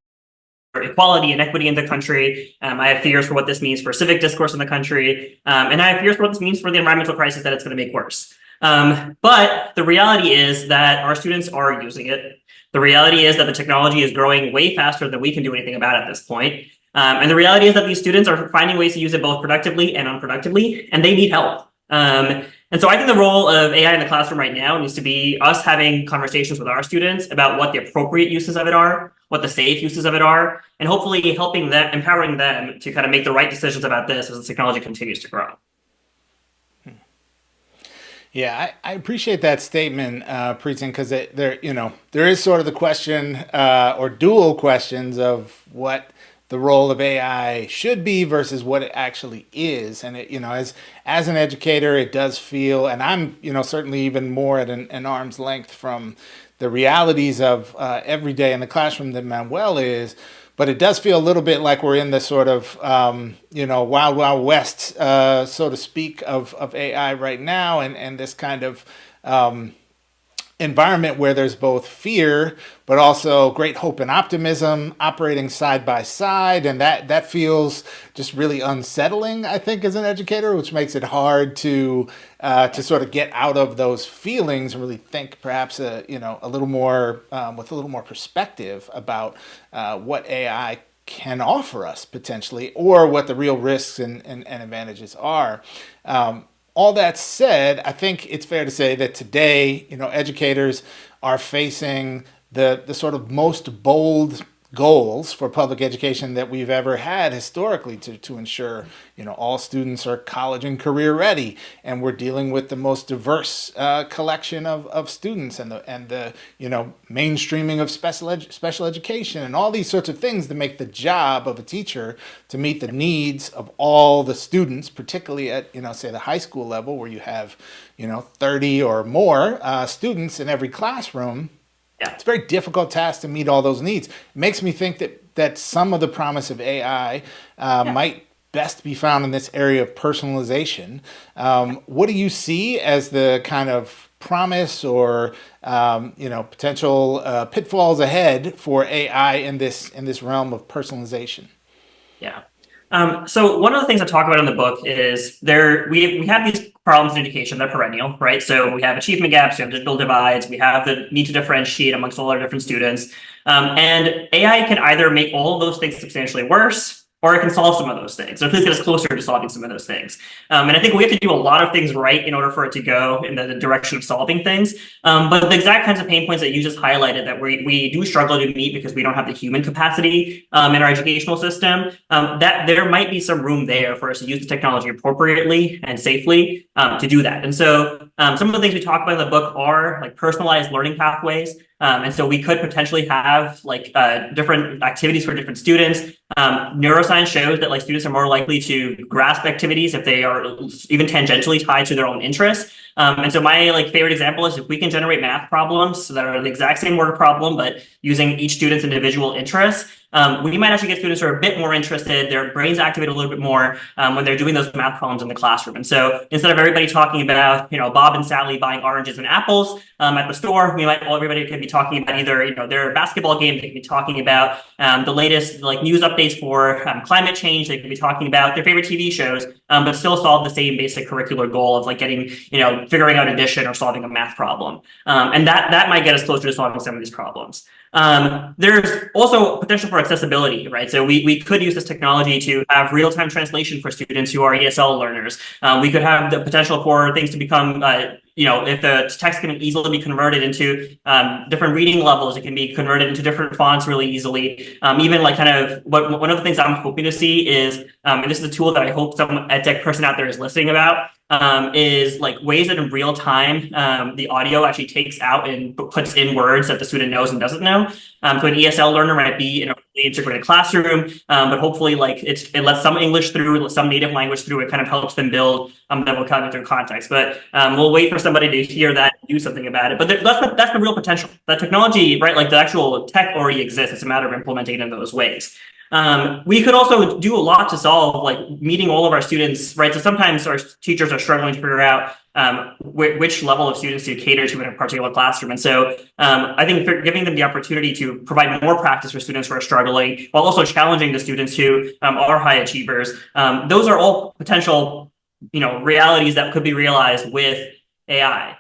equality and equity in the country. I have fears for what this means for civic discourse in the country. And I have fears for what this means for the environmental crisis that it's going to make worse. But the reality is that our students are using it. The reality is that the technology is growing way faster than we can do anything about at this point. And the reality is that these students are finding ways to use it both productively and unproductively, and they need help. And so I think the role of AI in the classroom right now needs to be us having conversations with our students about what the appropriate uses of it are, what the safe uses of it are, and hopefully helping them, empowering them to kind of make the right decisions about this as the technology continues to grow. Yeah, I appreciate that statement, Priten, because there is sort of the question or dual questions of what the role of AI should be versus what it actually is. And it, as an educator, it does feel, and I'm, certainly even more at an arm's length from the realities of every day in the classroom than Manuel is. But it does feel a little bit like we're in the sort of, wild, wild west, so to speak, of AI right now, and this kind of environment where there's both fear, but also great hope and optimism operating side by side. And that feels just really unsettling, I think, as an educator, which makes it hard to sort of get out of those feelings and really think perhaps, a little more with a little more perspective about what AI can offer us potentially, or what the real risks and advantages are. all that said, I think it's fair to say that today, educators are facing the sort of most bold goals for public education that we've ever had historically to ensure, all students are college and career ready, and we're dealing with the most diverse collection of students and the mainstreaming of special education and all these sorts of things that make the job of a teacher to meet the needs of all the students, particularly at, say the high school level where you have, 30 or more students in every classroom. Yeah. It's a very difficult task to meet all those needs. It makes me think that some of the promise of AI might best be found in this area of personalization. What do you see as the kind of promise or potential pitfalls ahead for AI in this realm of personalization? Yeah. So one of the things I talk about in the book is we have these problems in education that are perennial, right? So we have achievement gaps, we have digital divides, we have the need to differentiate amongst all our different students. And AI can either make all of those things substantially worse, or it can solve some of those things, or at least get us closer to solving some of those things. And I think we have to do a lot of things right in order for it to go in the direction of solving things. But the exact kinds of pain points that you just highlighted that we do struggle to meet because we don't have the human capacity in our educational system, that there might be some room there for us to use the technology appropriately and safely to do that. And so some of the things we talk about in the book are like personalized learning pathways. And so we could potentially have different activities for different students. Neuroscience shows that students are more likely to grasp activities if they are even tangentially tied to their own interests. And so my favorite example is if we can generate math problems that are the exact same word problem, but using each student's individual interests, we might actually get students who are a bit more interested, their brains activate a little bit more when they're doing those math problems in the classroom. And so instead of everybody talking about, Bob and Sally buying oranges and apples at the store, everybody could be talking about either, their basketball game, they could be talking about the latest news updates for climate change, they could be talking about their favorite TV shows, but still solve the same basic curricular goal of getting, figuring out addition or solving a math problem. And that might get us closer to solving some of these problems. There's also potential for accessibility, right? So we could use this technology to have real-time translation for students who are ESL learners. We could have the potential for things to become, if the text can easily be converted into different reading levels, it can be converted into different fonts really easily. Even one of the things I'm hoping to see is, and this is a tool that I hope some ed tech person out there is listening about, is ways that in real time the audio actually takes out and puts in words that the student knows and doesn't know. So an ESL learner might be in a fully integrated classroom, but hopefully it lets some English through, some native language through. It kind of helps them build that vocabulary context. But we'll wait for somebody to hear that and do something about it. But that's the real potential. That technology, right? The actual tech already exists. It's a matter of implementing it in those ways. We could also do a lot to solve meeting all of our students, right? So sometimes our teachers are struggling to figure out which level of students to cater to in a particular classroom. And so I think giving them the opportunity to provide more practice for students who are struggling while also challenging the students who are high achievers, those are all potential, realities that could be realized with AI.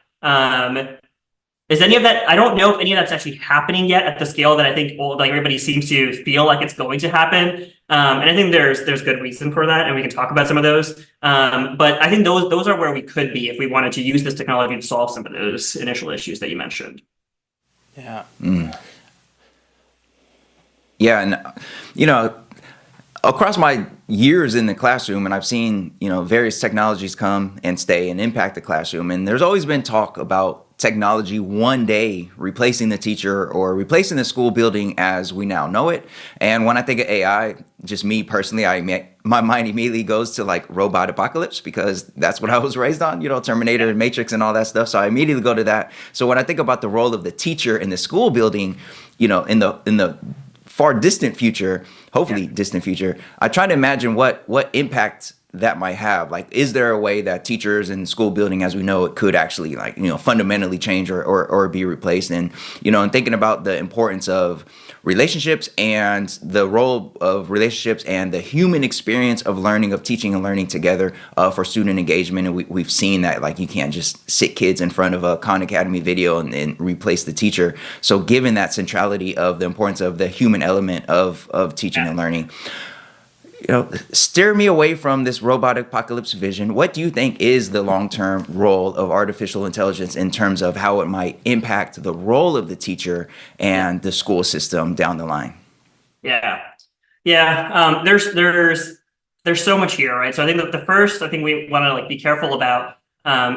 Is any of that, I don't know if any of that's actually happening yet at the scale that I think everybody seems to feel like it's going to happen. And I think there's good reason for that, and we can talk about some of those. But I think those are where we could be if we wanted to use this technology to solve some of those initial issues that you mentioned. Yeah. Yeah, and across my years in the classroom, and I've seen various technologies come and stay and impact the classroom, and there's always been talk about technology one day replacing the teacher or replacing the school building as we now know it. And when I think of AI, just me personally, my mind immediately goes to robot apocalypse, because that's what I was raised on, Terminator and Matrix and all that stuff. So I immediately go to that. So when I think about the role of the teacher in the school building, in the far distant future, hopefully distant future, I try to imagine what impact that might have. Is there a way that teachers in school building as we know it could actually fundamentally change or be replaced? And and thinking about the importance of relationships and the role of relationships and the human experience of learning, of teaching and learning together for student engagement. And we've seen that you can't just sit kids in front of a Khan Academy video and replace the teacher. So given that centrality of the importance of the human element of teaching and learning, steer me away from this robotic apocalypse vision. What do you think is the long-term role of artificial intelligence in terms of how it might impact the role of the teacher and the school system down the line? Yeah. There's so much here, right? So I think that the first I think we want to be careful about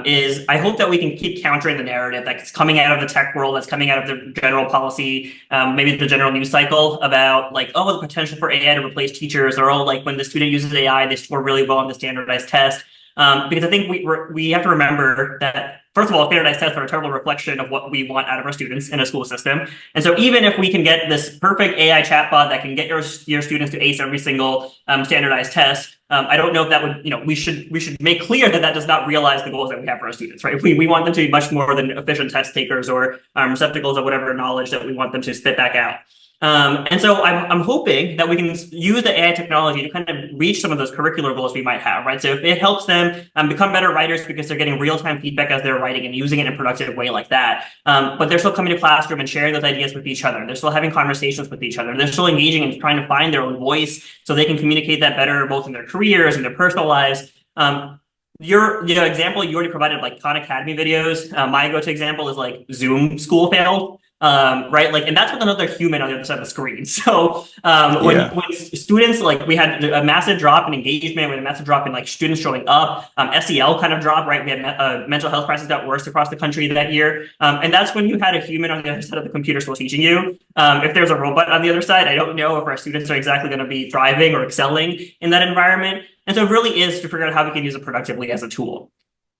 is I hope that we can keep countering the narrative that's coming out of the tech world, that's coming out of the general policy, maybe the general news cycle about the potential for AI to replace teachers, or when the student uses AI, they score really well on the standardized test. Because I think we have to remember that, first of all, standardized tests are a terrible reflection of what we want out of our students in a school system. And so even if we can get this perfect AI chatbot that can get your students to ace every single standardized test, I don't know if that would, we should make clear that does not realize the goals that we have for our students, right? We want them to be much more than efficient test takers or receptacles of whatever knowledge that we want them to spit back out. And so I'm hoping that we can use the AI technology to kind of reach some of those curricular goals we might have, right? So if it helps them become better writers because they're getting real-time feedback as they're writing and using it in a productive way like that, but they're still coming to classroom and sharing those ideas with each other. They're still having conversations with each other. They're still engaging and trying to find their own voice so they can communicate that better both in their careers and their personal lives. Your example you already provided, Khan Academy videos. My go-to example is Zoom school failed. Right, and that's with another human on the other side of the screen. So when students, we had a massive drop in engagement, we had a massive drop in students showing up, SEL kind of dropped, right? We had mental health crisis got worse across the country that year, and that's when you had a human on the other side of the computer still teaching you. If there's a robot on the other side, I don't know if our students are exactly going to be thriving or excelling in that environment. And so it really is to figure out how we can use it productively as a tool.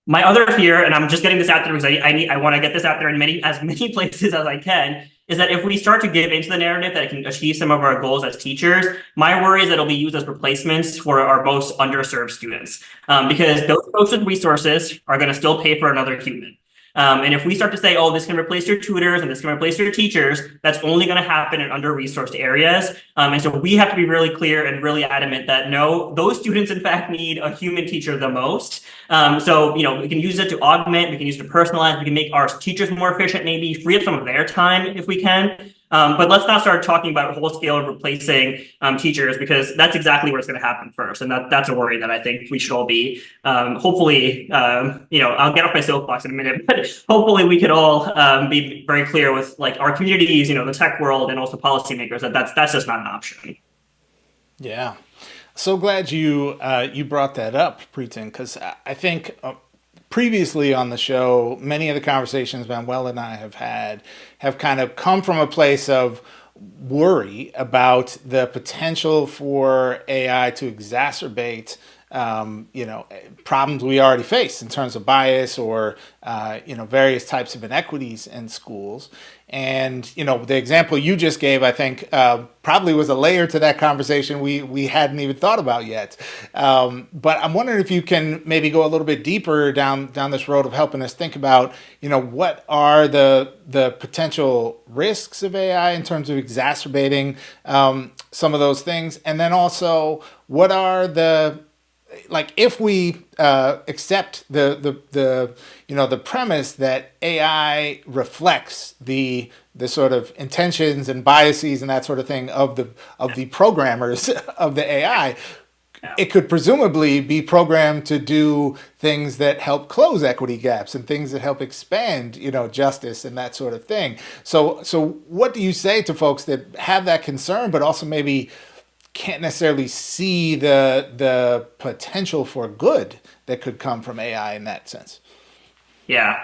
My other fear, and I'm just getting this out there because I want to get this out there in as many places as I can, is that if we start to give into the narrative that it can achieve some of our goals as teachers, my worry is that it'll be used as replacements for our most underserved students, because those posted resources are going to still pay for another human. And if we start to say, oh, this can replace your tutors and this can replace your teachers, that's only going to happen in under-resourced areas. And so we have to be really clear and really adamant that no, those students, in fact, need a human teacher the most. So, we can use it to augment, we can use it to personalize, we can make our teachers more efficient, maybe free up some of their time if we can. But let's not start talking about whole scale replacing teachers, because that's exactly what's going to happen first. And that's a worry that I think we should all be, hopefully, I'll get off my soapbox in a minute, but hopefully we could all be very clear with our communities, the tech world, and also policymakers that that's just not an option. Yeah. So glad you brought that up, Priten, because I think previously on the show, many of the conversations Manuel and I have had have kind of come from a place of worry about the potential for AI to exacerbate problems we already face in terms of bias or various types of inequities in schools. And the example you just gave, I think, probably was a layer to that conversation we hadn't even thought about yet. But I'm wondering if you can maybe go a little bit deeper down this road of helping us think about, what are the potential risks of AI in terms of exacerbating some of those things, and then also what are if we accept the premise that AI reflects the sort of intentions and biases and that sort of thing of the programmers of the AI, it could presumably be programmed to do things that help close equity gaps and things that help expand, justice and that sort of thing. So what do you say to folks that have that concern, but also maybe can't necessarily see the potential for good that could come from AI in that sense? Yeah.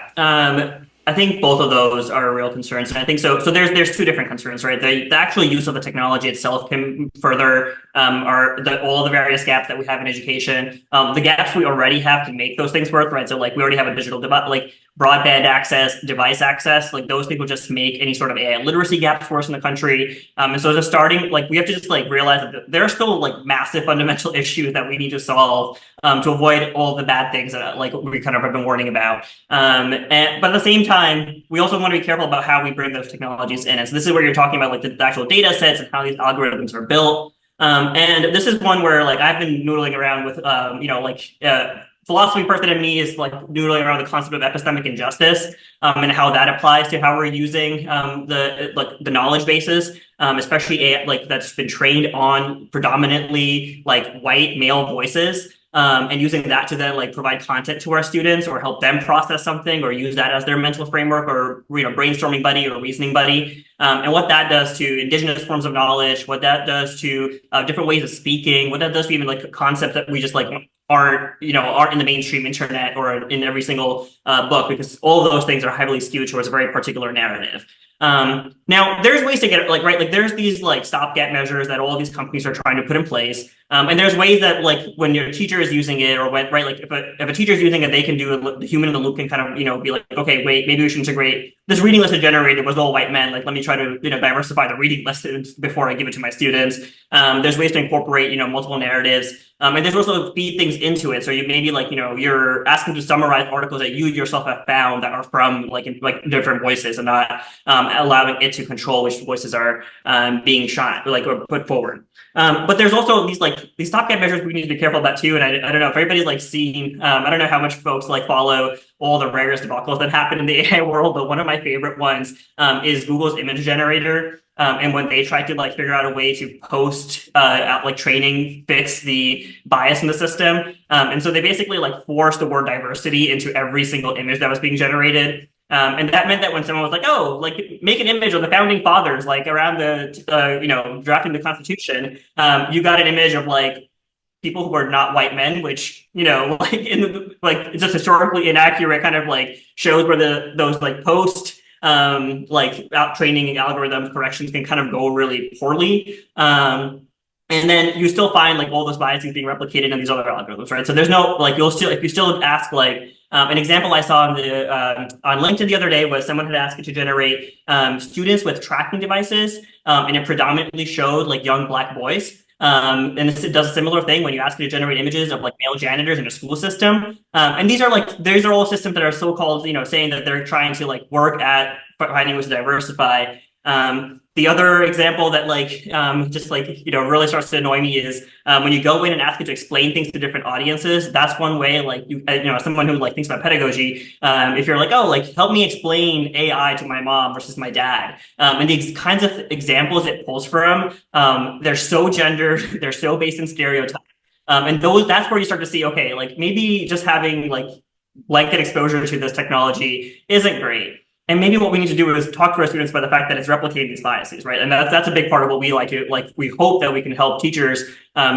I think both of those are real concerns. And I think so there's two different concerns, right? The actual use of the technology itself can further all the various gaps that we have in education. The gaps we already have to make those things work, right? So we already have a digital broadband access, device access, those things will just make any sort of AI literacy gaps for us in the country. And so just starting, we have to just realize that there are still massive fundamental issues that we need to solve to avoid all the bad things that we kind of have been warning about. But at the same time, we also want to be careful about how we bring those technologies in. And so this is where you're talking about the actual data sets and how these algorithms are built. And this is one where I've been noodling around with philosophy person in me is like noodling around the concept of epistemic injustice, and how that applies to how we're using the knowledge bases, especially like that's been trained on predominantly like white male voices. And using that to then like provide content to our students or help them process something or use that as their mental framework or brainstorming buddy or reasoning buddy. And what that does to indigenous forms of knowledge, what that does to different ways of speaking, what that does to even like concepts that we just like aren't in the mainstream internet or in every single book, because all of those things are heavily skewed towards a very particular narrative. Now there's ways to get it, like there's these like stopgap measures that all these companies are trying to put in place. And there's ways that like when your teacher is using it or when, right, like if a teacher is using it, they can do the human in the loop can kind of, be like, okay, wait, maybe we should integrate this reading list I generated was all white men. Like, let me try to, diversify the reading list before I give it to my students. There's ways to incorporate, multiple narratives. And there's also feed things into it. So you maybe like, you're asking to summarize articles that you yourself have found that are from like different voices and not allowing it to control which voices are being shot or put forward. But there's also these stopgap measures we need to be careful about too. And I don't know if everybody's like seen, I don't know how much folks like follow all the rarest debacles that happen in the AI world, but one of my favorite ones is Google's image generator. And when they tried to like figure out a way to post like training fix the bias in the system. And so they basically like forced the word diversity into every single image that was being generated. And that meant that when someone was like, oh, like make an image of the founding fathers, like around the, drafting the Constitution, you got an image of like people who are not white men, which, like it's just historically inaccurate, kind of like shows where those like post like out training algorithm corrections can kind of go really poorly. And then you still find like all those biases being replicated in these other algorithms, right? So there's no like if you still ask like an example I saw on LinkedIn the other day was someone had asked it to generate students with tracking devices, and it predominantly showed like young Black boys. And it does a similar thing when you ask it to generate images of like male janitors in a school system. And these are all systems that are so-called, saying that they're trying to like work at finding ways to diversify. The other example that just really starts to annoy me is when you go in and ask it to explain things to different audiences. That's one way, like someone who like thinks about pedagogy. If you're like, oh, like help me explain AI to my mom versus my dad, and the kinds of examples it pulls from, they're so gendered, they're so based in stereotypes, and that's where you start to see, okay, like maybe just having like blanket exposure to this technology isn't great. And maybe what we need to do is talk to our students about the fact that it's replicating these biases, right? And that's a big part of what we we hope that we can help teachers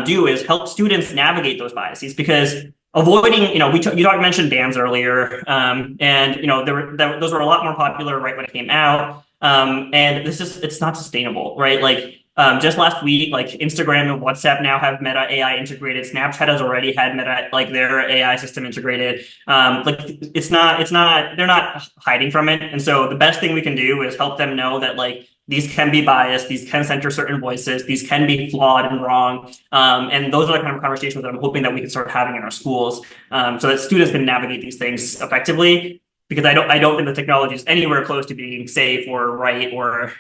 do is help students navigate those biases, because avoiding, you mentioned bans earlier, and those were a lot more popular right when it came out, and it's not sustainable, right? Like just last week, like Instagram and WhatsApp now have Meta AI integrated. Snapchat has already had Meta, like their AI system integrated. They're not hiding from it. And so the best thing we can do is help them know that like these can be biased, these can center certain voices, these can be flawed and wrong. And those are the kind of conversations that I'm hoping that we can start having in our schools, so that students can navigate these things effectively. Because I don't think the technology is anywhere close to being safe or right or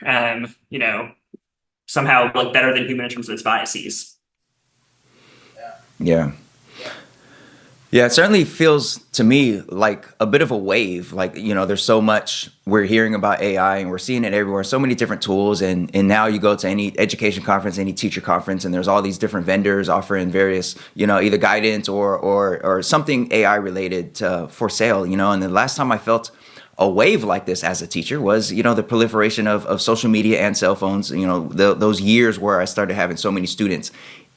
somehow like better than human in terms of its biases. Yeah, it certainly feels to me like a bit of a wave. Like, there's so much we're hearing about AI and we're seeing it everywhere, so many different tools. And now you go to any education conference, any teacher conference, and there's all these different vendors offering various, either guidance or something AI related for sale, and the last time I felt a wave like this as a teacher was, the proliferation of social media and cell phones, those years where I started having so many students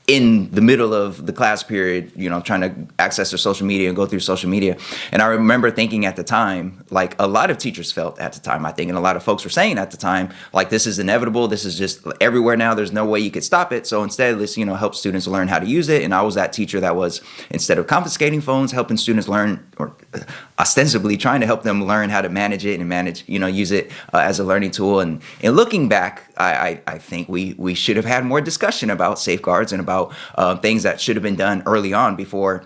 in the middle of the class period, trying to access their social media and go through social media. And I remember thinking at the time, like a lot of teachers felt at the time, I think, and a lot of folks were saying at the time, like, this is inevitable. This is just everywhere now. There's no way you could stop it. So instead, let's, help students learn how to use it. And I was that teacher that was, instead of confiscating phones, helping students learn, or ostensibly trying to help them learn how to manage it and use it as a learning tool. And looking back, I think we should have had more discussion about safeguards and about things that should have been done early on before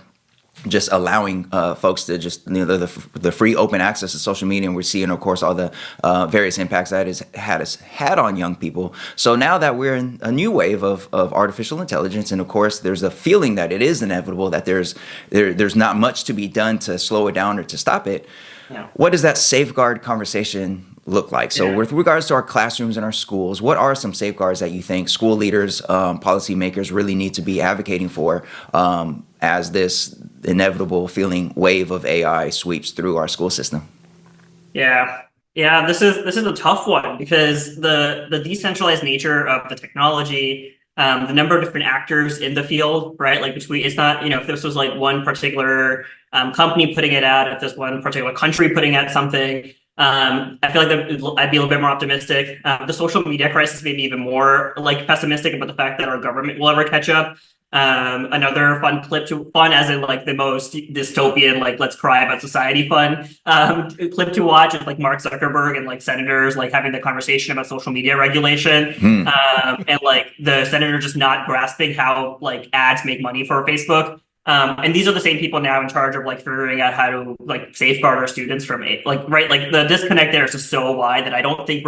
just allowing folks to just the free open access to social media, and we're seeing, of course, all the various impacts that has had on young people. So now that we're in a new wave of artificial intelligence, and of course, there's a feeling that it is inevitable, that there's not much to be done to slow it down or to stop it. Yeah. What does that safeguard conversation look like? So with regards to our classrooms and our schools, what are some safeguards that you think school leaders, policymakers really need to be advocating for as this inevitable feeling wave of AI sweeps through our school system? Yeah. This is a tough one, because the decentralized nature of the technology, the number of different actors in the field, right? Like it's not, if this was like one particular company putting it out, if there's one particular country putting out something, I feel like I'd be a little bit more optimistic. The social media crisis made me even more like pessimistic about the fact that our government will ever catch up. Another fun as in like the most dystopian, like let's cry about society fun clip to watch is like Mark Zuckerberg and like senators like having the conversation about social media regulation, and like the senator just not grasping how like ads make money for Facebook. And these are the same people now in charge of like figuring out how to like safeguard our students from it. Like the disconnect there is just so wide that I don't think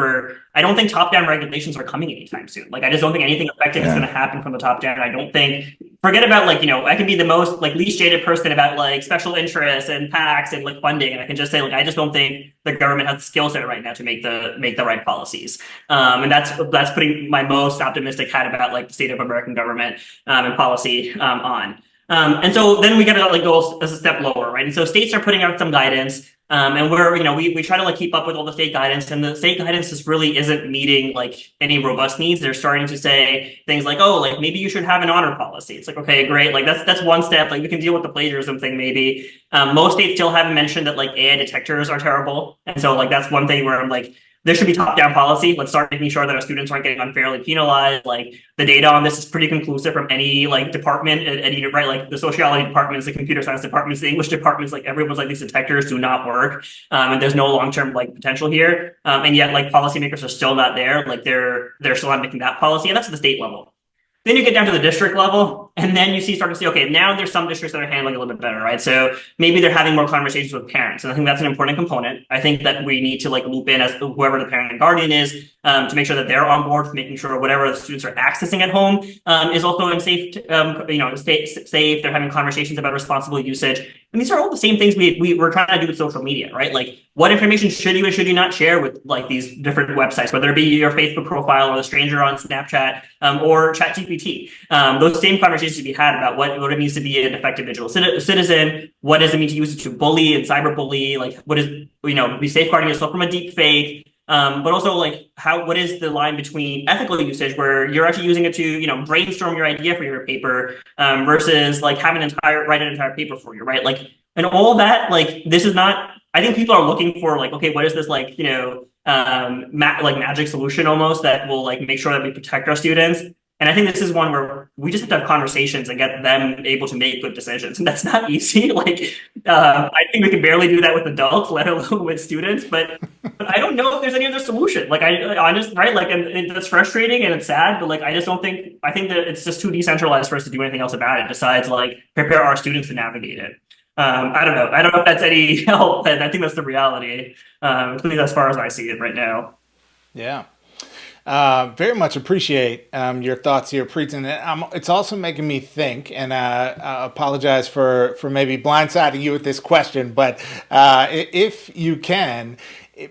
top-down regulations are coming anytime soon. Like I just don't think anything effective is going to happen from the top down. I don't think, forget about like, I can be the most like least jaded person about like special interests and PACs and like funding, and I can just say like I just don't think the government has the skill set right now to make the right policies. And that's putting my most optimistic hat about like the state of American government and policy on. And so then we got to like go a step lower, right? And so states are putting out some guidance, and we try to like keep up with all the state guidance, and the state guidance just really isn't meeting like any robust needs. They're starting to say things like, oh, like maybe you should have an honor policy. It's like, okay, great. Like that's one step. Like we can deal with the plagiarism thing maybe. Most states still haven't mentioned that like AI detectors are terrible. And so like that's one thing where I'm like, there should be top-down policy. Let's start making sure that our students aren't getting unfairly penalized. Like the data on this is pretty conclusive from any like department, and right, like the sociology departments, the computer science departments, the English departments, like everyone's like these detectors do not work, and there's no long-term like potential here. And yet like policymakers are still not there. Like they're still not making that policy, and that's at the state level. Then you get down to the district level, and then you start to see, okay, now there's some districts that are handling it a little bit better, right? So maybe they're having more conversations with parents, and I think that's an important component. I think that we need to like loop in as whoever the parent and guardian is to make sure that they're on board for making sure whatever the students are accessing at home is also in safe, safe. They're having conversations about responsible usage. And these are all the same things we're trying to do with social media, right? Like what information should you and should you not share with like these different websites, whether it be your Facebook profile or the stranger on Snapchat or ChatGPT. Those same conversations to be had about what it means to be an effective digital citizen. What does it mean to use it to bully and cyberbully? Like what is, be safeguarding yourself from a deep fake. But also like what is the line between ethical usage where you're actually using it to, brainstorm your idea for your paper, versus like write an entire paper for you, right? Like, and all that, like, this is not, I think people are looking for like, okay, what is this like, magic solution almost that will like make sure that we protect our students. And I think this is one where we just have to have conversations and get them able to make good decisions. And that's not easy. Like, I think we can barely do that with adults, let alone with students. But I don't know if there's any other solution. Like, right? Like, and that's frustrating and it's sad. But like, I think that it's just too decentralized for us to do anything else about it besides like prepare our students to navigate it. I don't know. I don't know if that's any help. And I think that's the reality, at least as far as I see it right now. Yeah. Very much appreciate your thoughts here, Priten. It's also making me think, and I apologize for maybe blindsiding you with this question, but if you can,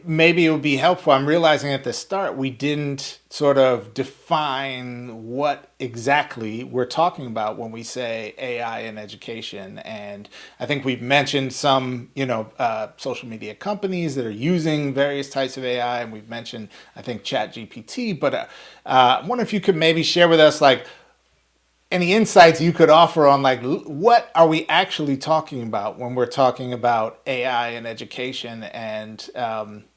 maybe it would be helpful. I'm realizing at the start we didn't sort of define what exactly we're talking about when we say AI in education. And I think we've mentioned some, social media companies that are using various types of AI, and we've mentioned, I think, ChatGPT. But I wonder if you could maybe share with us, like, any insights you could offer on like what are we actually talking about when we're talking about AI in education, and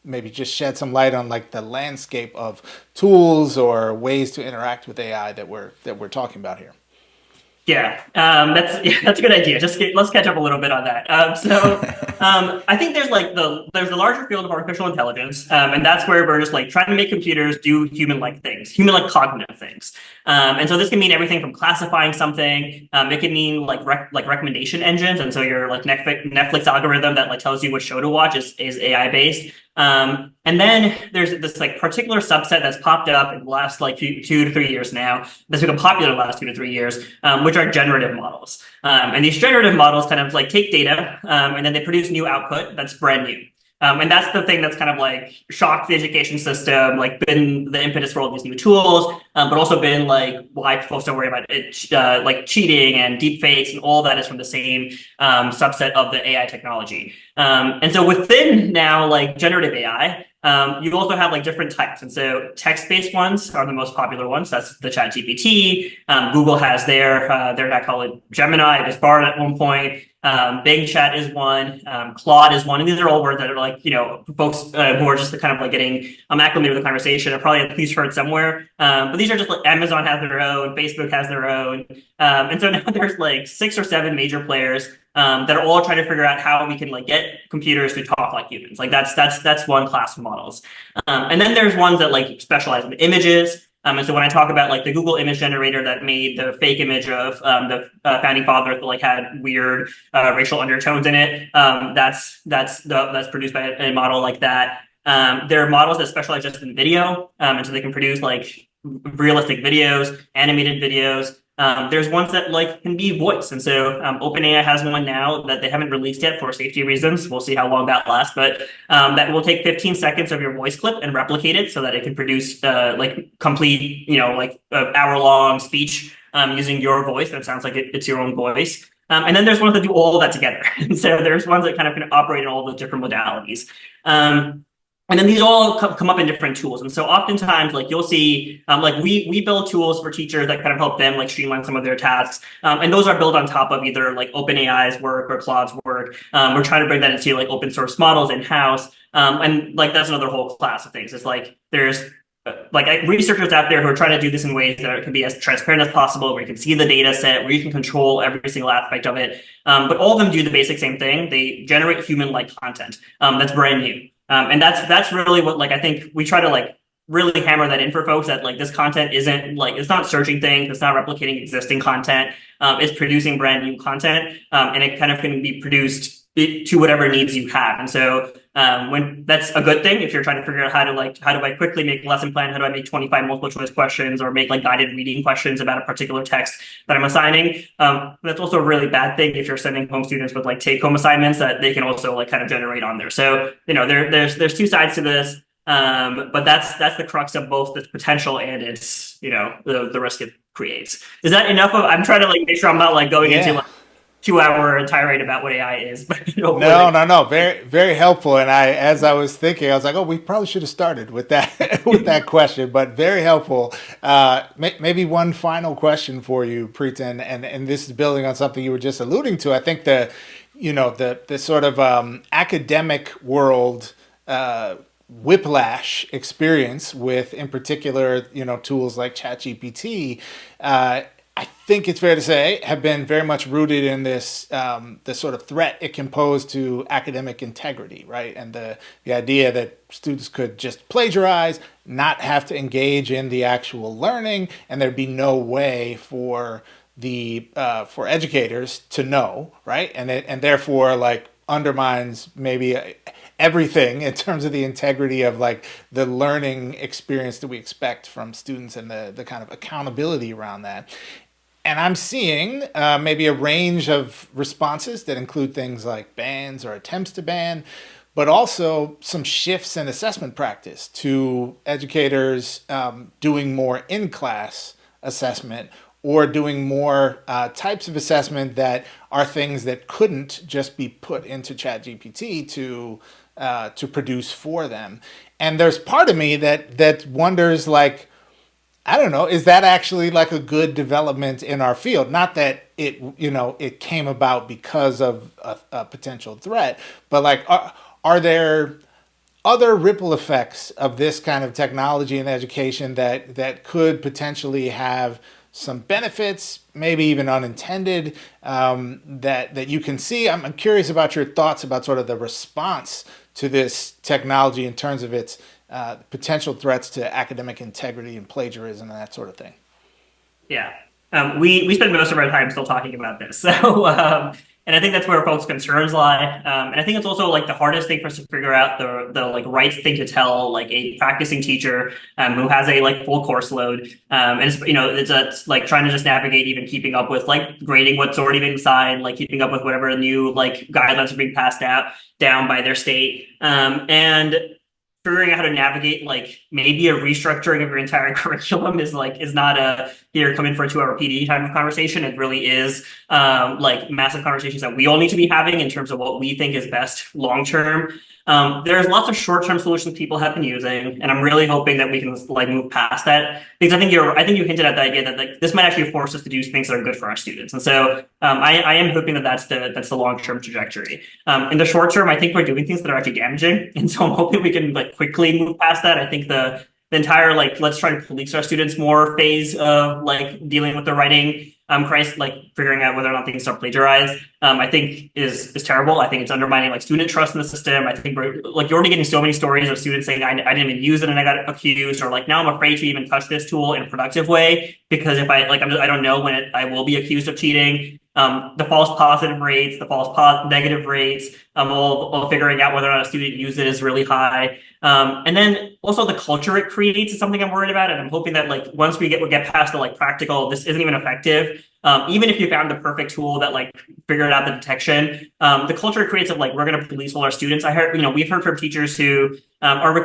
maybe just shed some light on like the landscape of tools or ways to interact with AI that we're talking about here. Yeah, that's a good idea. Let's catch up a little bit on that. So I think there's the larger field of artificial intelligence, and that's where we're just like trying to make computers do human-like things, human-like cognitive things. And so this can mean everything from classifying something. It can mean like recommendation engines, and so your like Netflix algorithm that like tells you what show to watch is AI based. And then there's this like particular subset that's popped up in the last like 2 to 3 years now, that's become popular in the last 2 to 3 years, which are generative models. And these generative models kind of like take data, and then they produce new output that's brand new. And that's the thing that's kind of like shocked the education system, like been the impetus for all these new tools, but also been like why folks don't worry about it, like cheating and deep fakes and all that is from the same subset of the AI technology. And so within now like generative AI, you also have like different types. And so text-based ones are the most popular ones. That's the ChatGPT. Google has they're not called it Gemini, it was Bard at one point. Bing Chat is one, Claude is one, and these are all words that are like, you know, folks who are just kind of like getting acclimated with the conversation have probably at least heard somewhere. But these are just like Amazon has their own, Facebook has their own. And so now there's like 6 or 7 major players that are all trying to figure out how we can like get computers to talk like humans. Like that's one class of models. And then there's ones that like specialize in images. And so when I talk about like the Google image generator that made the fake image of the founding fathers that like had weird racial undertones in it, that's produced by a model like that. There are models that specialize just in video, and so they can produce like realistic videos, animated videos. There's ones that like can be voice, and so OpenAI has one now that they haven't released yet for safety reasons. We'll see how long that lasts, but that will take 15 seconds of your voice clip and replicate it so that it can produce like complete, you know, like hour-long speech using your voice that sounds like it's your own voice. And then there's ones that do all of that together, and so there's ones that kind of can operate in all the different modalities. And then these all come up in different tools. And so oftentimes, like you'll see, like we build tools for teachers that kind of help them like streamline some of their tasks. And those are built on top of either like OpenAI's work or Claude's work. We're trying to bring that into like open source models in-house. And like that's another whole class of things. It's like there's like researchers out there who are trying to do this in ways that can be as transparent as possible, where you can see the data set, where you can control every single aspect of it. But all of them do the basic same thing. They generate human-like content that's brand new. And that's really what like I think we try to like really hammer that in for folks, that like this content isn't like, it's not searching things, it's not replicating existing content, it's producing brand new content, and it kind of can be produced to whatever needs you have. And so when that's a good thing if you're trying to figure out how do I quickly make a lesson plan, how do I make 25 multiple choice questions or make like guided reading questions about a particular text that I'm assigning. That's also a really bad thing if you're sending home students with like take home assignments that they can also like kind of generate on there. So you know there's two sides to this, but that's the crux of both the potential and its, you know, the risk it creates. Is that enough of, I'm trying to like make sure I'm not like going into like 2-hour tirade about what AI is. But no. Very, very helpful. And as I was thinking, I was like, oh, we probably should have started with that, with that question, but very helpful. Maybe one final question for you, Priten, and this is building on something you were just alluding to. I think the sort of academic world, whiplash experience with, in particular, you know, tools like ChatGPT, I think it's fair to say, have been very much rooted in this the sort of threat it can pose to academic integrity, right? And the idea that students could just plagiarize, not have to engage in the actual learning, and there'd be no way for for educators to know, right? And therefore, like, undermines maybe everything in terms of the integrity of like the learning experience that we expect from students and the kind of accountability around that. And I'm seeing maybe a range of responses that include things like bans or attempts to ban, but also some shifts in assessment practice to educators doing more in-class assessment or doing more types of assessment that are things that couldn't just be put into ChatGPT to produce for them. And there's part of me that wonders, like, I don't know, is that actually like a good development in our field? Not that it came about because of a potential threat, but like, are there other ripple effects of this kind of technology in education that could potentially have some benefits, maybe even unintended, that you can see. I'm curious about your thoughts about sort of the response to this technology in terms of its potential threats to academic integrity and plagiarism and that sort of thing. Yeah. We spend most of our time still talking about this. So, and I think that's where folks' concerns lie. And I think it's also like the hardest thing for us to figure out the like right thing to tell like a practicing teacher who has a like full course load. And it's, you know, it's like trying to just navigate even keeping up with like grading what's already been signed, like keeping up with whatever new like guidelines are being passed down by their state. And figuring out how to navigate like maybe a restructuring of your entire curriculum is not a here come in for a 2-hour PD type of conversation. It really is like massive conversations that we all need to be having in terms of what we think is best long term. There's lots of short-term solutions people have been using, and I'm really hoping that we can like move past that, because I think you hinted at the idea that like this might actually force us to do things that are good for our students. And so I am hoping that that's the long-term trajectory. In the short term, I think we're doing things that are actually damaging, and so I'm hoping we can like quickly move past that. I think the entire like let's try to police our students more phase of like dealing with the writing crisis, like figuring out whether or not things are plagiarized, I think is terrible. I think it's undermining like student trust in the system. I think we're like, you're already getting so many stories of students saying I didn't even use it and I got accused, or like now I'm afraid to even touch this tool in a productive way because if I don't know when I will be accused of cheating. The false positive rates, the false negative rates, all figuring out whether or not a student used it is really high. And then also the culture it creates is something I'm worried about. And I'm hoping that like once we get past the like practical, this isn't even effective. Even if you found the perfect tool that like figured out the detection, the culture it creates of like, we're going to police all our students. I heard, we've heard from teachers who are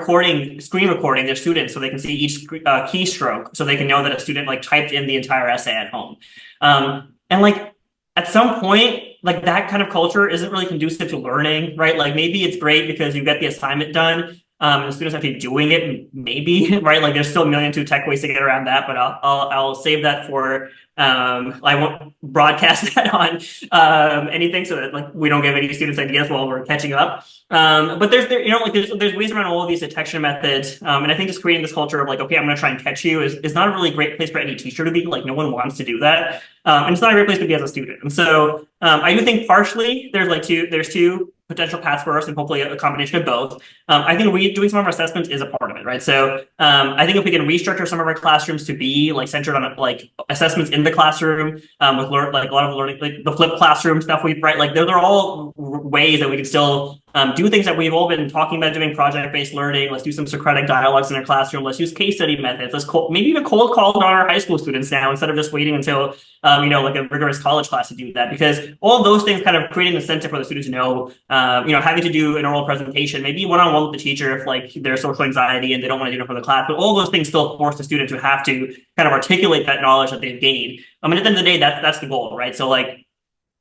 screen recording their students so they can see each keystroke so they can know that a student like typed in the entire essay at home. And like, at some point, like that kind of culture isn't really conducive to learning, right? Like maybe it's great because you get the assignment done, and the students actually doing it, maybe, right? Like there's still a million two tech ways to get around that, but I'll save that for I won't broadcast that on anything so that like we don't give any students ideas while we're catching up. But there's ways around all of these detection methods, and I think just creating this culture of like, okay, I'm going to try and catch you is not a really great place for any teacher to be. Like no one wants to do that, and it's not a great place to be as a student. And so I do think partially there's two potential paths for us, and hopefully a combination of both. I think doing some of our assessments is a part of it, right? So I think if we can restructure some of our classrooms to be like centered on like assessments in the classroom, with like a lot of learning, like the flipped classroom stuff like those are all ways that we can still do things that we've all been talking about doing, project-based learning. Let's do some Socratic dialogues in our classroom. Let's use case study methods. Let's maybe even cold call on our high school students now instead of just waiting until like a rigorous college class to do that, because all those things kind of create an incentive for the students to know, having to do an oral presentation, maybe one-on-one with the teacher if like there's social anxiety and they don't want to do it for the class, but all those things still force the student to have to kind of articulate that knowledge that they've gained. I mean, at the end of the day, that's the goal, right? So like,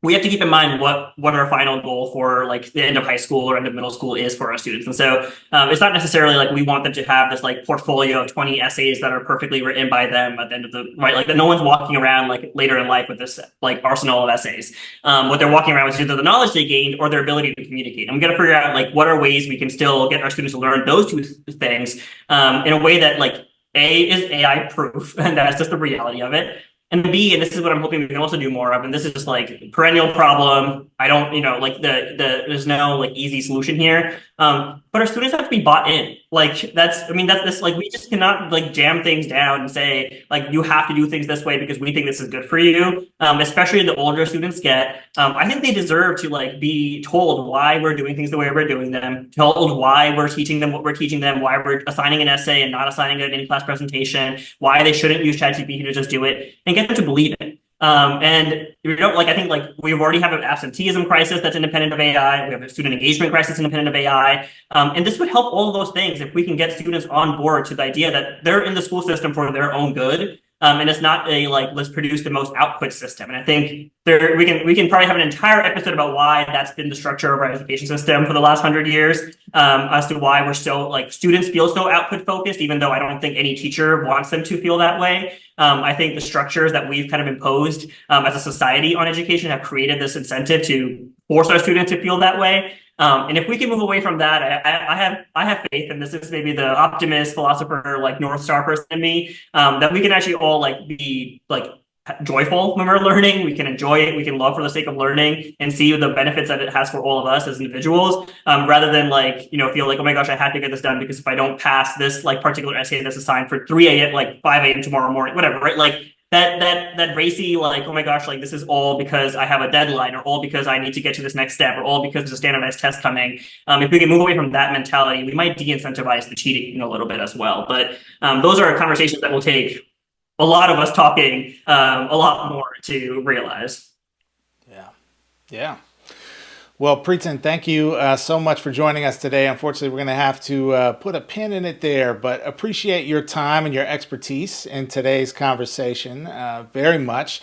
we have to keep in mind what our final goal for like the end of high school or end of middle school is for our students. And so it's not necessarily like we want them to have this like portfolio of 20 essays that are perfectly written by them at the end of the, right? Like that no one's walking around like later in life with this like arsenal of essays. What they're walking around with is either the knowledge they gained or their ability to communicate. I'm going to figure out like what are ways we can still get our students to learn those two things in a way that like A is AI proof, and that's just the reality of it. And B, and this is what I'm hoping we can also do more of, and this is just like perennial problem. I don't, like there's no like easy solution here. But our students have to be bought in. Like that's like we just cannot like jam things down and say like you have to do things this way because we think this is good for you. Especially the older students get. I think they deserve to like be told why we're doing things the way we're doing them, told why we're teaching them what we're teaching them, why we're assigning an essay and not assigning it in any class presentation, why they shouldn't use ChatGPT to just do it, and get them to believe it. And I think like we already have an absenteeism crisis that's independent of AI. We have a student engagement crisis independent of AI. And this would help all of those things if we can get students on board to the idea that they're in the school system for their own good. And it's not a like, let's produce the most output system. And I think we can probably have an entire episode about why that's been the structure of our education system for the last 100 years, as to why we're so like students feel so output focused, even though I don't think any teacher wants them to feel that way. I think the structures that we've kind of imposed as a society on education have created this incentive to force our students to feel that way. And if we can move away from that, I have faith, and this is maybe the optimist philosopher, like North Star person in me, that we can actually all like be like joyful when we're learning. We can enjoy it. We can love for the sake of learning and see the benefits that it has for all of us as individuals, rather than like, feel like, oh my gosh, I have to get this done because if I don't pass this like particular essay that's assigned for 3 a.m., like 5 a.m. tomorrow morning, whatever, right? Like that racy, like, oh my gosh, like this is all because I have a deadline, or all because I need to get to this next step, or all because there's a standardized test coming. If we can move away from that mentality, we might de-incentivize the cheating a little bit as well. But those are conversations that will take a lot of us talking a lot more to realize. Yeah. Well, Priten, thank you so much for joining us today. Unfortunately, we're going to have to put a pin in it there, but appreciate your time and your expertise in today's conversation very much.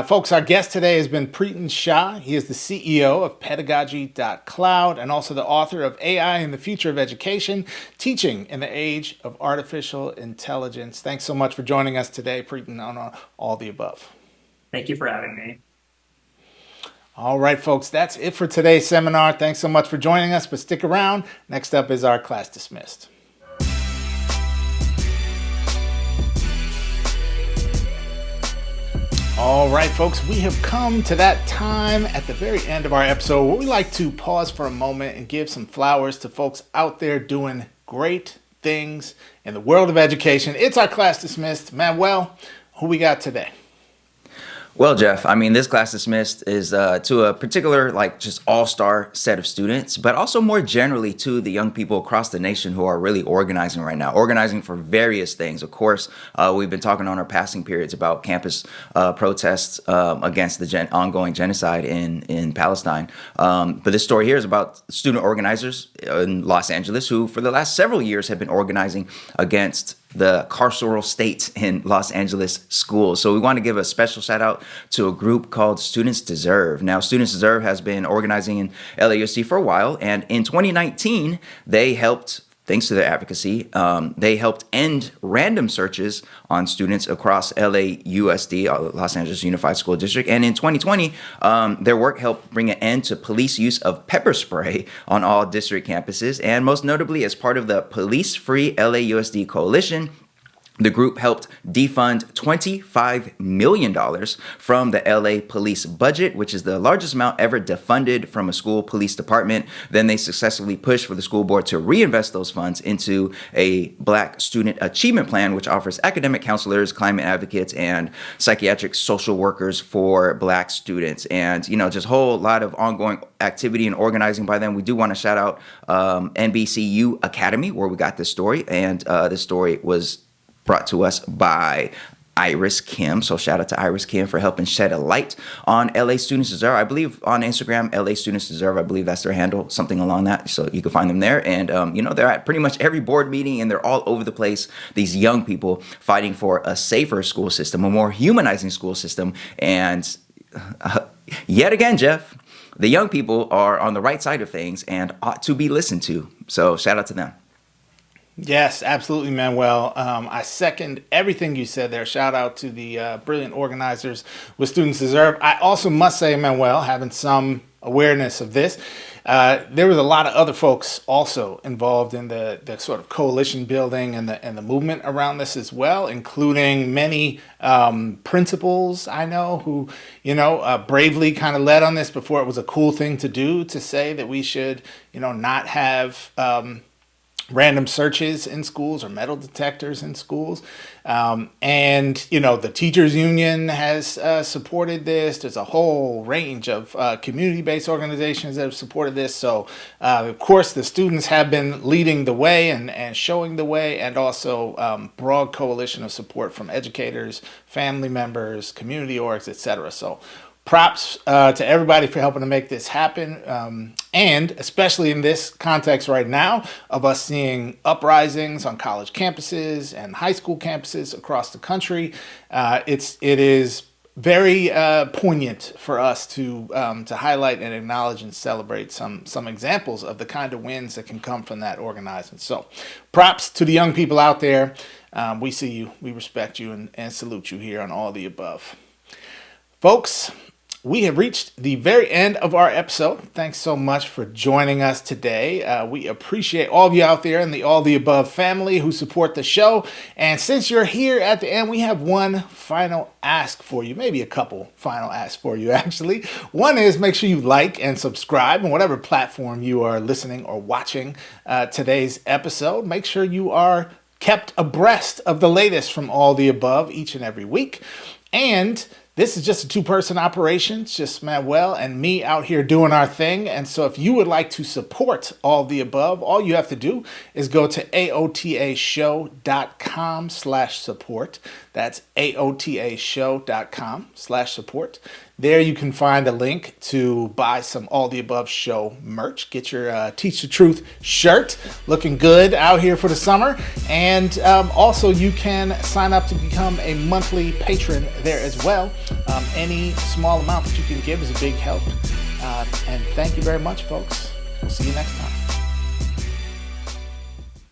Folks, our guest today has been Priten Shah. He is the CEO of Pedagogy.Cloud and also the author of AI and the Future of Education, Teaching in the Age of Artificial Intelligence. Thanks so much for joining us today, Priten, on all the above. Thank you for having me. All right, folks, that's it for today's seminar. Thanks so much for joining us, but stick around. Next up is our class dismissed. All right, folks, we have come to that time at the very end of our episode where we like to pause for a moment and give some flowers to folks out there doing great things in the world of education. It's our class dismissed. Manuel, who we got today? Well, Jeff, I mean, this class dismissed is to a particular, like, just all-star set of students, but also more generally to the young people across the nation who are really organizing right now, organizing for various things. Of course, we've been talking on our passing periods about campus protests against the ongoing genocide in Palestine. But this story here is about student organizers in Los Angeles who, for the last several years, have been organizing against the carceral state in Los Angeles schools. So we want to give a special shout out to a group called Students Deserve. Now, Students Deserve has been organizing in LAUSD for a while, and in 2019, they helped, thanks to their advocacy, they helped end random searches on students across LAUSD, Los Angeles Unified School District. And in 2020, their work helped bring an end to police use of pepper spray on all district campuses. And most notably, as part of the Police Free LAUSD Coalition, the group helped defund $25 million from the LA police budget, which is the largest amount ever defunded from a school police department. Then they successfully pushed for the school board to reinvest those funds into a Black Student Achievement Plan, which offers academic counselors, climate advocates, and psychiatric social workers for Black students. And, just a whole lot of ongoing activity and organizing by them. We do want to shout out NBCU Academy, where we got this story. And this story was brought to us by Iris Kim. So shout out to Iris Kim for helping shed a light on LA Students Deserve. I believe on Instagram, LA Students Deserve, I believe that's their handle, something along that. So you can find them there. And, they're at pretty much every board meeting and they're all over the place. These young people fighting for a safer school system, a more humanizing school system. And yet again, Jeff, the young people are on the right side of things and ought to be listened to. So shout out to them. Yes, absolutely, Manuel. I second everything you said there. Shout out to the brilliant organizers with Students Deserve. I also must say, Manuel, having some awareness of this, there was a lot of other folks also involved in the sort of coalition building and the movement around this as well, including many principals I know who, bravely kind of led on this before it was a cool thing to do, to say that we should, not have random searches in schools or metal detectors in schools. And, the teachers union has supported this. There's a whole range of community-based organizations that have supported this. So, of course, the students have been leading the way and showing the way, and also broad coalition of support from educators, family members, community orgs, etc. So props to everybody for helping to make this happen. And especially in this context right now of us seeing uprisings on college campuses and high school campuses across the country, it is very poignant for us to highlight and acknowledge and celebrate some examples of the kind of wins that can come from that organizing. So props to the young people out there. We see you, we respect you, and salute you here on All the Above. Folks, we have reached the very end of our episode. Thanks so much for joining us today. We appreciate all of you out there in the All the Above family who support the show. And since you're here at the end, we have one final ask for you, maybe a couple final asks for you, actually. One is make sure you like and subscribe on whatever platform you are listening or watching today's episode. Make sure you are kept abreast of the latest from All the Above each and every week. And this is just a two-person operation. It's just Manuel and me out here doing our thing. And so if you would like to support All the Above, all you have to do is go to AOTAshow.com/support. That's AOTAshow.com/support. There you can find a link to buy some All the Above show merch. Get your Teach the Truth shirt, looking good out here for the summer. And also you can sign up to become a monthly patron there as well. Any small amount that you can give is a big help. And thank you very much, folks. We'll see you next time.